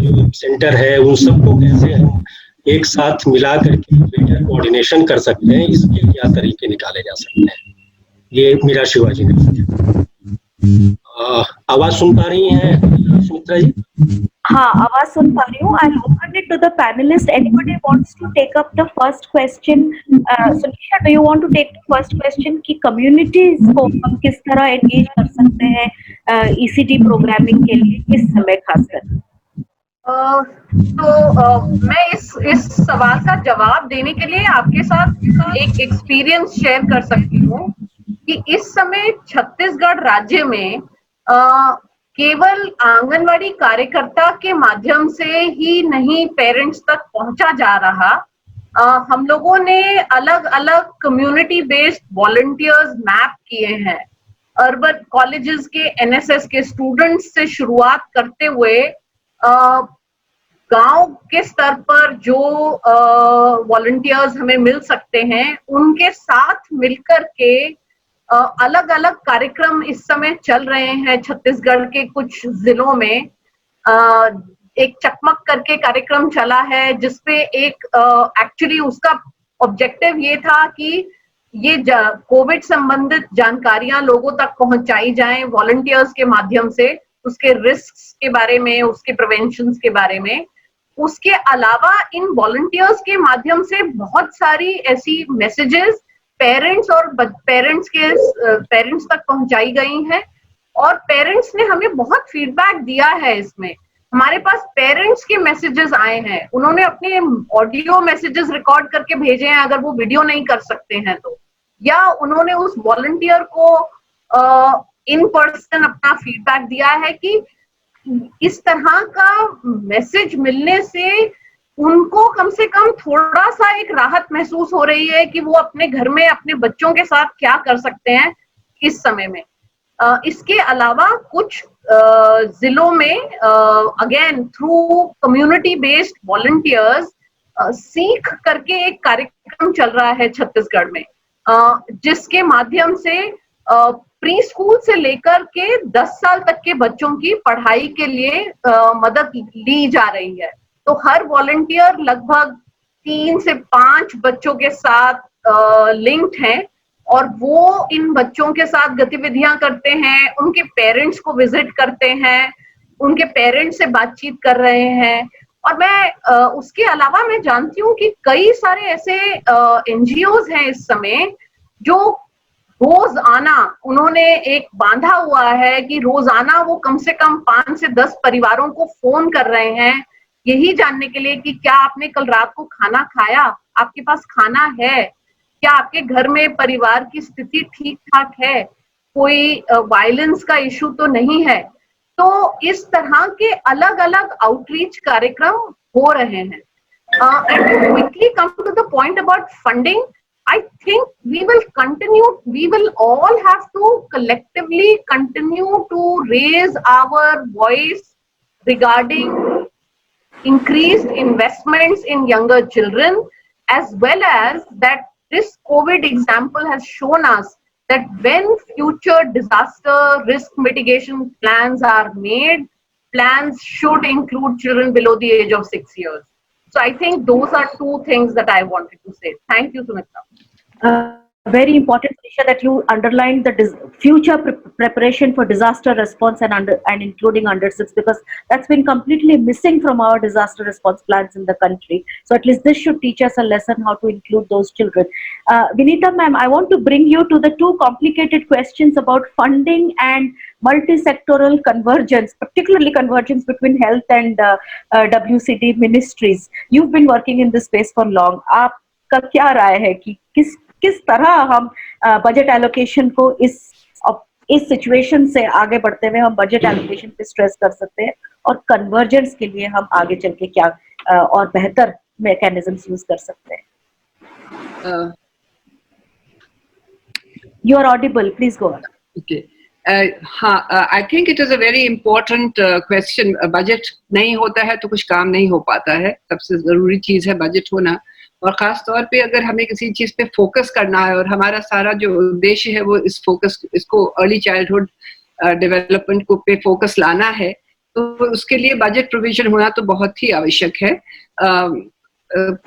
जो सेंटर है उन सबको कैसे हम एक साथ मिला करके बेटर कोऑर्डिनेशन कर सकते हैं, इसके क्या तरीके निकाले जा सकते हैं? ये मीरा शिवाजी ने पूछा। आवाज सुन पा रही हैं सुमित्रा जी? हाँ आवाज सुन पा रही हूँ। I'll open it to the panelists. Anybody wants to take up the first question? Sunisha, do you want to take the first question कि communities को हम किस तरह engage कर सकते हैं ECD प्रोग्रामिंग के लिए इस समय खासकर? तो मैं इस सवाल का जवाब देने के लिए आपके साथ एक एक्सपीरियंस शेयर कर सकती हूँ कि इस समय छत्तीसगढ़ राज्य में केवल आंगनवाड़ी कार्यकर्ता के माध्यम से ही नहीं पेरेंट्स तक पहुंचा जा रहा। हम लोगों ने अलग अलग कम्युनिटी बेस्ड वॉलंटियर्स मैप किए हैं। अर्बन कॉलेजेस के NSS के स्टूडेंट्स से शुरुआत करते हुए गांव के स्तर पर जो वॉलंटियर्स हमें मिल सकते हैं उनके साथ मिलकर के अलग अलग कार्यक्रम इस समय चल रहे हैं छत्तीसगढ़ के कुछ जिलों में। एक चकमक करके कार्यक्रम चला है जिसपे एक एक्चुअली उसका ऑब्जेक्टिव ये था कि ये कोविड संबंधित जानकारियां लोगों तक पहुंचाई जाएं वॉलंटियर्स के माध्यम से, उसके रिस्क्स के बारे में, उसके प्रिवेंशंस के बारे में। उसके अलावा इन वॉलंटियर्स के माध्यम से बहुत सारी ऐसी मैसेजेस पेरेंट्स और पेरेंट्स तक पहुंचाई गई हैं और पेरेंट्स ने हमें बहुत फीडबैक दिया है इसमें। हमारे पास पेरेंट्स के मैसेजेस आए हैं, उन्होंने अपने ऑडियो मैसेजेस रिकॉर्ड करके भेजे हैं अगर वो वीडियो नहीं कर सकते हैं तो, या उन्होंने उस वॉलंटियर को इन पर्सन अपना फीडबैक दिया है कि इस तरह का मैसेज मिलने से उनको कम से कम थोड़ा सा एक राहत महसूस हो रही है कि वो अपने घर में अपने बच्चों के साथ क्या कर सकते हैं इस समय में। इसके अलावा कुछ जिलों में again through community based volunteers सीख करके एक कार्यक्रम चल रहा है छत्तीसगढ़ में, जिसके माध्यम से प्री स्कूल से लेकर के 10 साल तक के बच्चों की पढ़ाई के लिए मदद ली जा रही है। तो हर वॉलंटियर लगभग 3 से 5 बच्चों के साथ लिंक्ड हैं और वो इन बच्चों के साथ गतिविधियां करते हैं, उनके पेरेंट्स को विजिट करते हैं, उनके पेरेंट्स से बातचीत कर रहे हैं। और मैं उसके अलावा मैं जानती हूँ कि कई सारे ऐसे एनजीओज हैं इस समय जो रोजाना उन्होंने एक बांधा हुआ है कि रोजाना वो कम से कम 5 से 10 परिवारों को फोन कर रहे हैं यही जानने के लिए कि क्या आपने कल रात को खाना खाया, आपके पास खाना है, क्या आपके घर में परिवार की स्थिति ठीक ठाक है, कोई वायलेंस का इशू तो नहीं है। तो इस तरह के अलग अलग आउटरीच कार्यक्रम हो रहे हैं। And to quickly come to the point about funding, I think we will all have to collectively continue to raise our voice regarding increased investments in younger children, as well as that this COVID example has shown us that when future disaster risk mitigation plans are made, plans should include children below the age of 6 years. So I think those are two things that I wanted to say. Thank you, Sumitra. Very important, Sunisha, that you underlined the future preparation for disaster response and including under 6, because that's been completely missing from our disaster response plans in the country. So at least this should teach us a lesson how to include those children. Vinita ma'am, I want to bring you to the two complicated questions about funding and multi-sectoral convergence, particularly convergence between health and WCD ministries. You've been working in this space for long. आपका क्या राय है कि किस तरह हम budget allocation को इस situation से आगे बढ़ते हुए हम बजट एलोकेशन पे स्ट्रेस कर सकते हैं और कन्वर्जेंस के लिए हम आगे चल के क्या और बेहतर मैकेनिज्म्स यूज कर सकते हैं? You are audible, please go on. Okay. हाँ, I think it is a very important question. Budget नहीं होता है तो कुछ काम नहीं हो पाता है, सबसे जरूरी चीज है बजट होना। और खास तौर पे अगर हमें किसी चीज पे फोकस करना है और हमारा सारा जो उद्देश्य है वो इसको अर्ली चाइल्डहुड डेवलपमेंट को पे फोकस लाना है, तो उसके लिए बजट प्रोविजन होना तो बहुत ही आवश्यक है।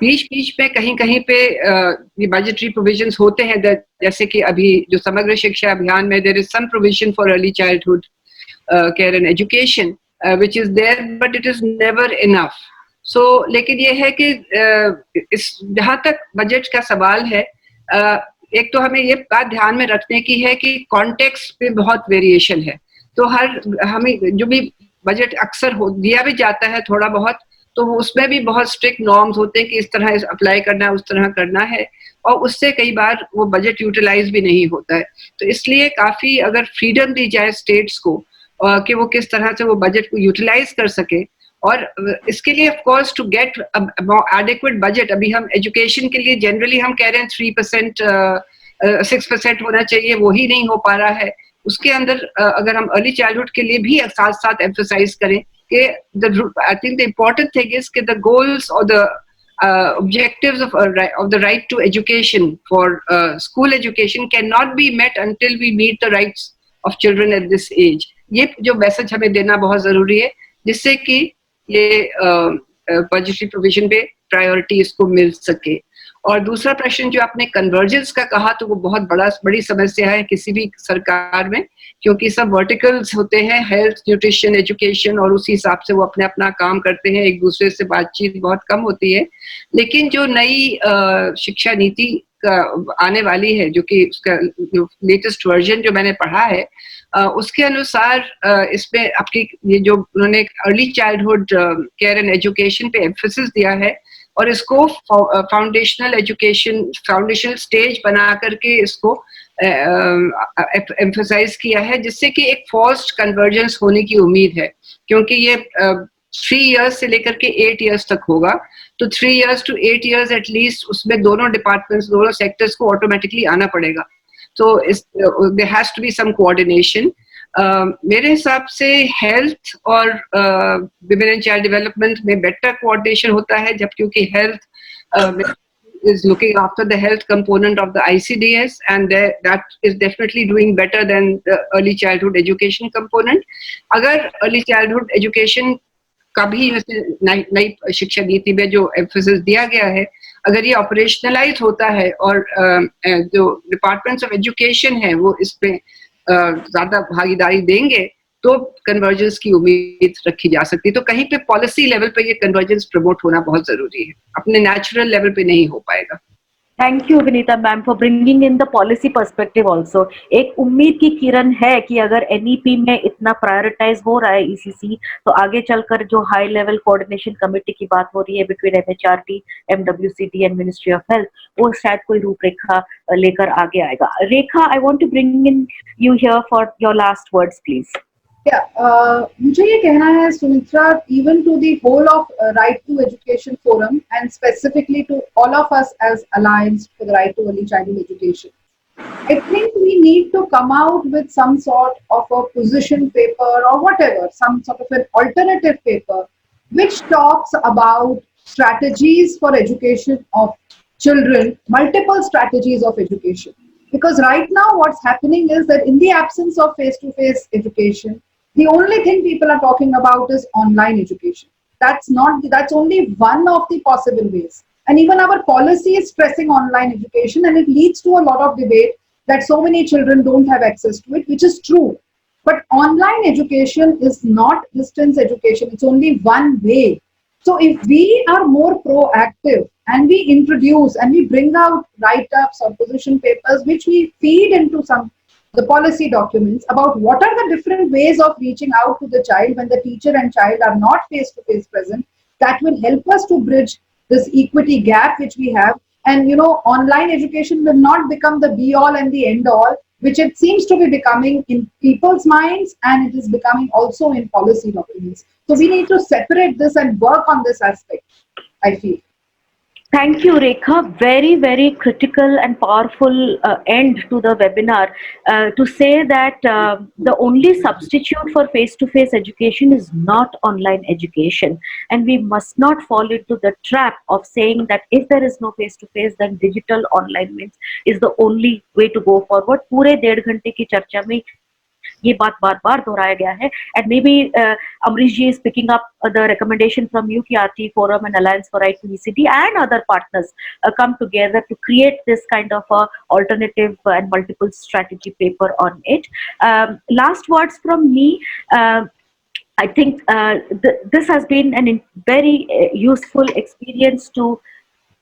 बीच में कहीं पे ये बजटरी प्रोविजन्स होते हैं, जैसे कि अभी जो समग्र शिक्षा अभियान में there is some provision for early childhood care and education which is there, but it is never enough. So लेकिन ये है कि इस जहाँ तक बजट का सवाल है, एक तो हमें ये बात ध्यान में रखने की है कि कॉन्टेक्स्ट पे बहुत वेरिएशन है। तो हमें जो भी बजट अक्सर दिया भी जाता है थोड़ा बहुत, तो उसमें भी बहुत स्ट्रिक्ट नॉर्म्स होते हैं कि इस तरह अप्लाई करना है, उस तरह करना है, और उससे कई बार वो बजट यूटिलाइज भी नहीं होता है। तो इसलिए काफी अगर फ्रीडम दी जाए स्टेट्स को कि वो किस तरह से वो बजट को यूटिलाइज कर सके, और इसके लिए of course to get adequate budget, अभी हम एजुकेशन के लिए जनरली हम कह रहे हैं 3% 6% होना चाहिए, वो ही नहीं हो पा रहा है। उसके अंदर अगर हम अर्ली चाइल्डहुड के लिए भी साथ साथ एम्फसाइज करें कि I think the important thing is कि द गोल्स और the objectives of the right to education for school education cannot be met until we meet the rights of children at this age. ये जो message हमें देना बहुत जरूरी है, जिससे कि ये बजटरी प्रोविजन पे प्रायोरिटी इसको मिल सके। और दूसरा प्रश्न जो आपने कन्वर्जेंस का कहा, तो वो बहुत बड़ी समस्या है किसी भी सरकार में, क्योंकि सब वर्टिकल्स होते हैं, हेल्थ, न्यूट्रिशन, एजुकेशन, और उसी हिसाब से वो अपने अपना काम करते हैं, एक दूसरे से बातचीत बहुत कम होती है। लेकिन जो नई शिक्षा नीति आने वाली है, जो कि उसका जो लेटेस्ट वर्जन जो मैंने पढ़ा है, उसके अनुसार इसमें आपकी ये जो उन्होंने early childhood care and education पे एम्फेसिस दिया है, और इसको फाउंडेशनल एजुकेशन, फाउंडेशनल स्टेज बना करके इसको एम्फसाइज किया है, जिससे कि एक फोर्स्ड कन्वर्जेंस होने की उम्मीद है, क्योंकि ये 3 इयर्स से लेकर के 8 इयर्स तक होगा। तो 3 इयर्स to 8 इयर्स एटलीस्ट उसमें दोनों डिपार्टमेंट्स, दोनों सेक्टर्स को ऑटोमेटिकली आना पड़ेगा। तो there has to be some coordination. मेरे हिसाब से हेल्थ और विमेन एंड चाइल्ड डेवलपमेंट में बेटर कोऑर्डिनेशन होता है, जब क्योंकि health is looking after the health component of the ICDS, and that is definitely doing better than the early childhood education component. अगर early childhood education का भी नई शिक्षा नीति में जो emphasis दिया गया है, अगर ये operationalize होता है और जो डिपार्टमेंट्स ऑफ एजुकेशन है वो इस पे ज्यादा भागीदारी देंगे, तो कन्वर्जेंस की उम्मीद रखी जा सकती है। तो कहीं पे पॉलिसी लेवल पे ये कन्वर्जेंस प्रमोट होना बहुत जरूरी है, अपने नेचुरल लेवल पे नहीं हो पाएगा। Thank you Vinita ma'am for bringing in the policy perspective also. एक उम्मीद की किरण है कि अगर एनईपी में इतना प्रायोरिटाइज हो रहा है ईसीसी, तो आगे चलकर जो हाई लेवल कोऑर्डिनेशन कमेटी की बात हो रही है between MHRD, MWCT and ministry of health, वो शायद कोई रूपरेखा लेकर आगे आएगा। Rekha, I want to bring in you here for your last words please. मुझे ये कहना है Sumitra, even to the whole of Right to Education Forum and specifically to all of us as Alliance for the Right to Early Childhood Education, I think we need to come out with some sort of a position paper or whatever, some sort of an alternative paper which talks about strategies for education of children, multiple strategies of education. Because right now what's happening is that in the absence of face-to-face education, the only thing people are talking about is online education. That's only one of the possible ways. And even our policy is stressing online education, and it leads to a lot of debate that so many children don't have access to it, which is true. But online education is not distance education. It's only one way. So if we are more proactive and we introduce and we bring out write-ups or position papers, which we feed into the policy documents about what are the different ways of reaching out to the child when the teacher and child are not face-to-face present, that will help us to bridge this equity gap which we have. And online education will not become the be-all and the end-all, which it seems to be becoming in people's minds, and it is becoming also in policy documents. So we need to separate this and work on this aspect, I feel. Thank you, Rekha. Very, very critical and powerful end to the webinar to say that the only substitute for face-to-face education is not online education. And we must not fall into the trap of saying that if there is no face-to-face, then digital online means is the only way to go forward. पूरे 1.5 घंटे की चर्चा में ये बात बार-बार दोहराया गया है, and maybe Amrish ji is picking up the recommendation from you कि RT Forum and Alliance for Right to ECD and other partners come together to create this kind of a alternative and multiple strategy paper on it. Last words from me. I think this has been a very useful experience to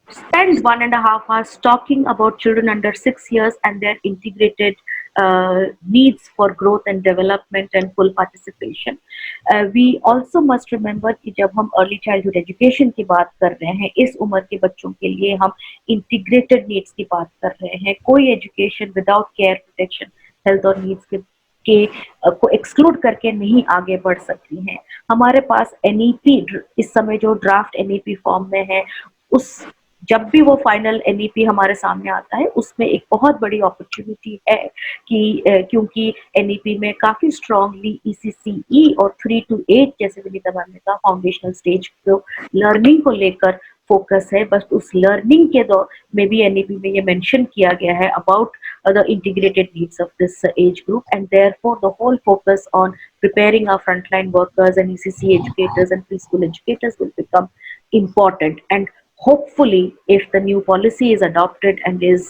spend 1.5 hours talking about children under 6 years and their integrated needs for growth and development and full participation. We also must remember कि जब हम early childhood education की बात कर रहे हैं, इस उम्र के बच्चों के लिए हम integrated needs की बात कर रहे हैं। कोई education without care, protection, health और needs को एक्सक्लूड करके नहीं आगे बढ़ सकती हैं। हमारे पास NEP इस समय जो ड्राफ्ट NEP फॉर्म में है, उस जब भी वो फाइनल NEP हमारे सामने आता है, उसमें एक बहुत बड़ी अपॉर्चुनिटी है कि क्योंकि NEP में काफी स्ट्रांगली ECCE और 3 to 8 जैसे विनीता मैम ने कहा फाउंडेशनल स्टेज को लर्निंग को लेकर फोकस है, बस उस लर्निंग के दौर में भी एनईपी में ये मेंशन किया गया है about the integrated needs of this age group, and therefore the whole focus on preparing our frontline workers and ECC educators and preschool educators will become important. And hopefully, if the new policy is adopted and is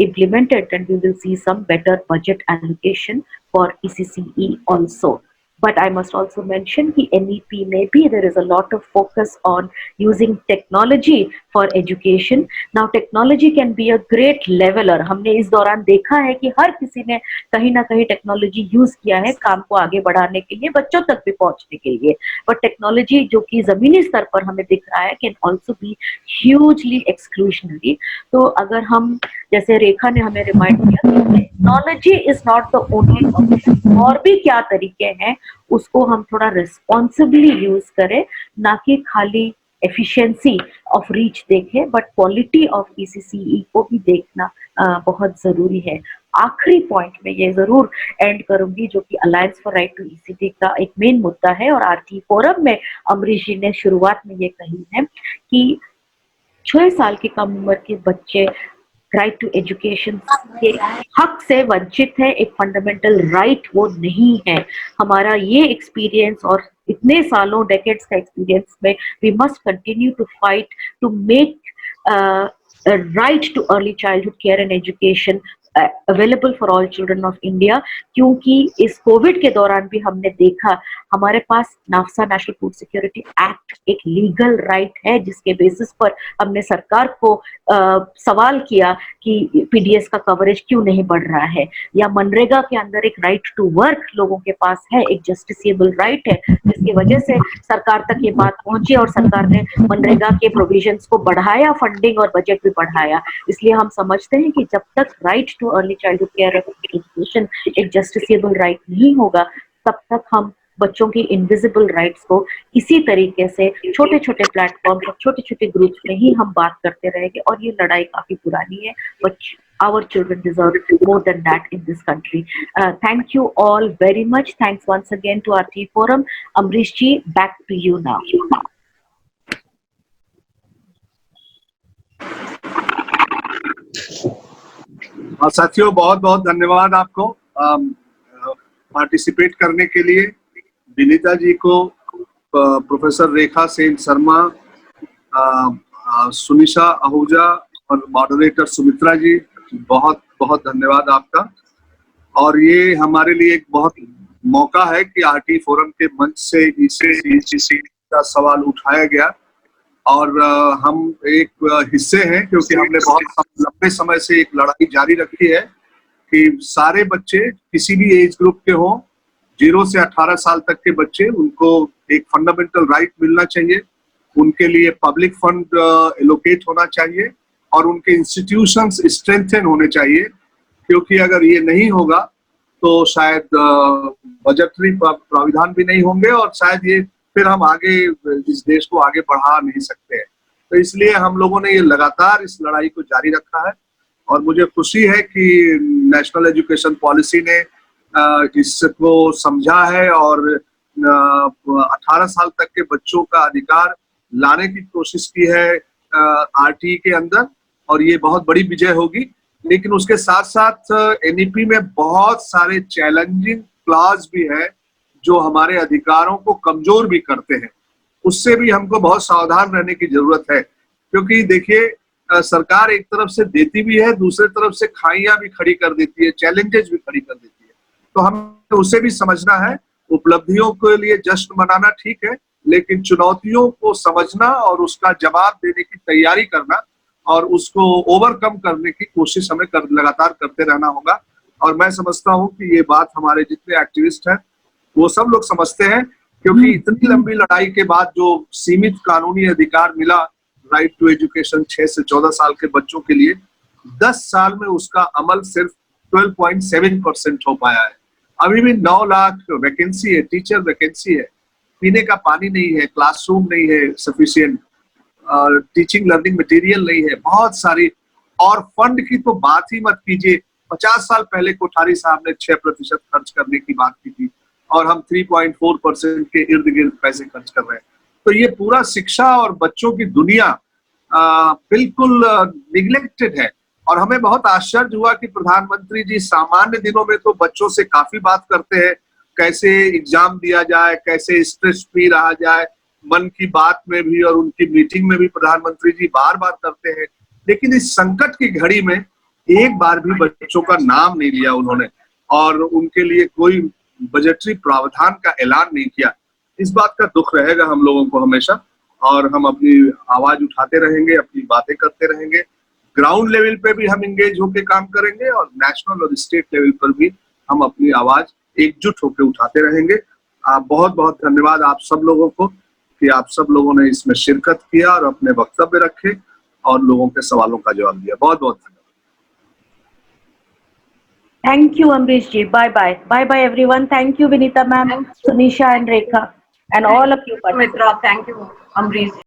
implemented, then we will see some better budget allocation for ECCE also. But I must also mention कि NEP में भी there is a lot of focus on using technology for education. Now technology can be a great leveler. हमने इस दौरान देखा है कि हर किसी ने कहीं ना कहीं टेक्नोलॉजी यूज किया है काम को आगे बढ़ाने के लिए, बच्चों तक भी पहुंचने के लिए, बट टेक्नोलॉजी जो कि जमीनी स्तर पर हमें दिख रहा है कैन ऑल्सो बी ह्यूजली एक्सक्लूशनरी. तो अगर हम, जैसे रेखा ने हमें रिमाइंड किया, technology is not the only option, और भी क्या तरीके हैं उसको हम थोड़ा रिस्पॉन्सिबली यूज करें, ना कि खाली एफिशिएंसी ऑफ रीच देखें, बट क्वालिटी ऑफ ECCE को भी देखना बहुत जरूरी है. आखिरी पॉइंट में ये जरूर एंड करूंगी जो कि alliance for right to ECT का एक मेन मुद्दा है, और RT फोरम में अमरीश जी ने शुरुआत में ये कही है कि 6 साल की कम उम्र के बच्चे राइट टू एजुकेशन के हक से वंचित है. एक फंडामेंटल राइट वो नहीं है. हमारा ये एक्सपीरियंस और इतने सालों डेकेड्स का एक्सपीरियंस में we must continue to fight to make right to early childhood care and education available for all children of India. क्योंकि इस कोविड के दौरान भी हमने देखा हमारे पास नाफसा नेशनल फूड सिक्योरिटी एक्ट एक लीगल राइट है, जिसके बेसिस पर हमने सरकार को सवाल किया कि PDS का कवरेज क्यों नहीं बढ़ रहा है, या मनरेगा के अंदर एक राइट टू वर्क लोगों के पास है, एक जस्टिसेबल राइट है, जिसकी वजह से सरकार तक ये बात पहुंची और सरकार ने मनरेगा के प्रोविजंस को बढ़ाया, फंडिंग और बजट भी बढ़ाया. इसलिए हम समझते हैं कि जब तक right to early childhood care education एक जस्टिसेबल राइट नहीं होगा, तब तक हम बच्चों की इनविजिबल राइट्स को इसी तरीके से छोटे छोटे प्लेटफॉर्म और छोटे छोटे ग्रुप्स में ही हम बात करते रहेंगे, और ये लड़ाई काफी पुरानी है. But our children deserve more than that in this country. Thank you all very much. Thanks once again to RT Forum. Amrish ji, back to you now. साथियों, बहुत बहुत धन्यवाद आपको पार्टिसिपेट करने के लिए. विनीता जी को, प्रोफेसर रेखा सेन शर्मा, सुनिशा आहूजा और मॉडरेटर सुमित्रा जी, बहुत बहुत धन्यवाद आपका. और ये हमारे लिए एक बहुत मौका है कि RT फोरम के मंच से इसे का सवाल उठाया गया, और हम एक हिस्से हैं, क्योंकि हमने बहुत लंबे समय से एक लड़ाई जारी रखी है कि सारे बच्चे किसी भी एज ग्रुप के हों, 0 से 18 साल तक के बच्चे, उनको एक फंडामेंटल राइट मिलना चाहिए, उनके लिए पब्लिक फंड एलोकेट होना चाहिए, और उनके इंस्टीट्यूशंस स्ट्रेंथन होने चाहिए. क्योंकि अगर ये नहीं होगा तो शायद बजटरी प्राविधान भी नहीं होंगे, और शायद ये फिर हम आगे इस देश को आगे बढ़ा नहीं सकते हैं. तो इसलिए हम लोगों ने ये लगातार इस लड़ाई को जारी रखा है, और मुझे खुशी है कि नेशनल एजुकेशन पॉलिसी ने इसको समझा है और 18 साल तक के बच्चों का अधिकार लाने की कोशिश की है RT के अंदर, और ये बहुत बड़ी विजय होगी. लेकिन उसके साथ साथ NEP में बहुत सारे चैलेंजिंग क्लॉज भी है जो हमारे अधिकारों को कमजोर भी करते हैं. उससे भी हमको बहुत सावधान रहने की जरूरत है, क्योंकि देखिए सरकार एक तरफ से देती भी है, दूसरी तरफ से खाइयां भी खड़ी कर देती है, चैलेंजेस भी खड़ी कर देती है. तो हमें उसे भी समझना है. उपलब्धियों के लिए जश्न मनाना ठीक है, लेकिन चुनौतियों को समझना और उसका जवाब देने की तैयारी करना और उसको ओवरकम करने की कोशिश हमें लगातार करते रहना होगा. और मैं समझता हूँ कि ये बात हमारे जितने एक्टिविस्ट हैं वो सब लोग समझते हैं, क्योंकि इतनी लंबी लड़ाई के बाद जो सीमित कानूनी अधिकार मिला राइट टू एजुकेशन 6 से 14 साल के बच्चों के लिए, 10 साल में उसका अमल सिर्फ 12.7% हो पाया है. अभी भी 9 लाख वैकेंसी है, टीचर वैकेंसी है, पीने का पानी नहीं है, क्लासरूम नहीं है सफिशिएंट, टीचिंग लर्निंग मटेरियल नहीं है, बहुत सारी. और फंड की तो बात ही मत कीजिए. 50 साल पहले कोठारी साहब ने 6% खर्च करने की बात की थी, और हम 3.4% के इर्द गिर्द पैसे खर्च कर रहे हैं. तो ये पूरा शिक्षा और बच्चों की दुनिया बिल्कुल निग्लेक्टेड है। और हमें बहुत आश्चर्य हुआ कि प्रधानमंत्री जी सामान्य दिनों में तो बच्चों से काफी बात करते हैं, कैसे एग्जाम दिया जाए, कैसे स्ट्रेस फ्री रहा जाए, मन की बात में भी और उनकी मीटिंग में भी प्रधानमंत्री जी बार बार करते हैं। लेकिन इस संकट की घड़ी में एक बार भी बच्चों का नाम नहीं लिया उन्होंने और उनके लिए कोई बजटरी प्रावधान का ऐलान नहीं किया। इस बात का दुख रहेगा हम लोगों को हमेशा, और हम अपनी आवाज उठाते रहेंगे, अपनी बातें करते रहेंगे। ग्राउंड लेवल पे भी हम इंगेज होकर काम करेंगे और नेशनल और स्टेट लेवल पर भी हम अपनी आवाज एकजुट होकर उठाते रहेंगे। बहुत बहुत धन्यवाद आप सब लोगों को कि आप सब लोगों ने इसमें शिरकत किया और अपने वक्तव्य रखे और लोगों के सवालों का जवाब दिया। बहुत बहुत धन्यवाद। Thank you, Amrish ji. Bye bye. Bye bye, everyone. Thank you, Vinita ma'am, Sunisha and Rekha, and all of you. Sumitra, thank you, Amrish.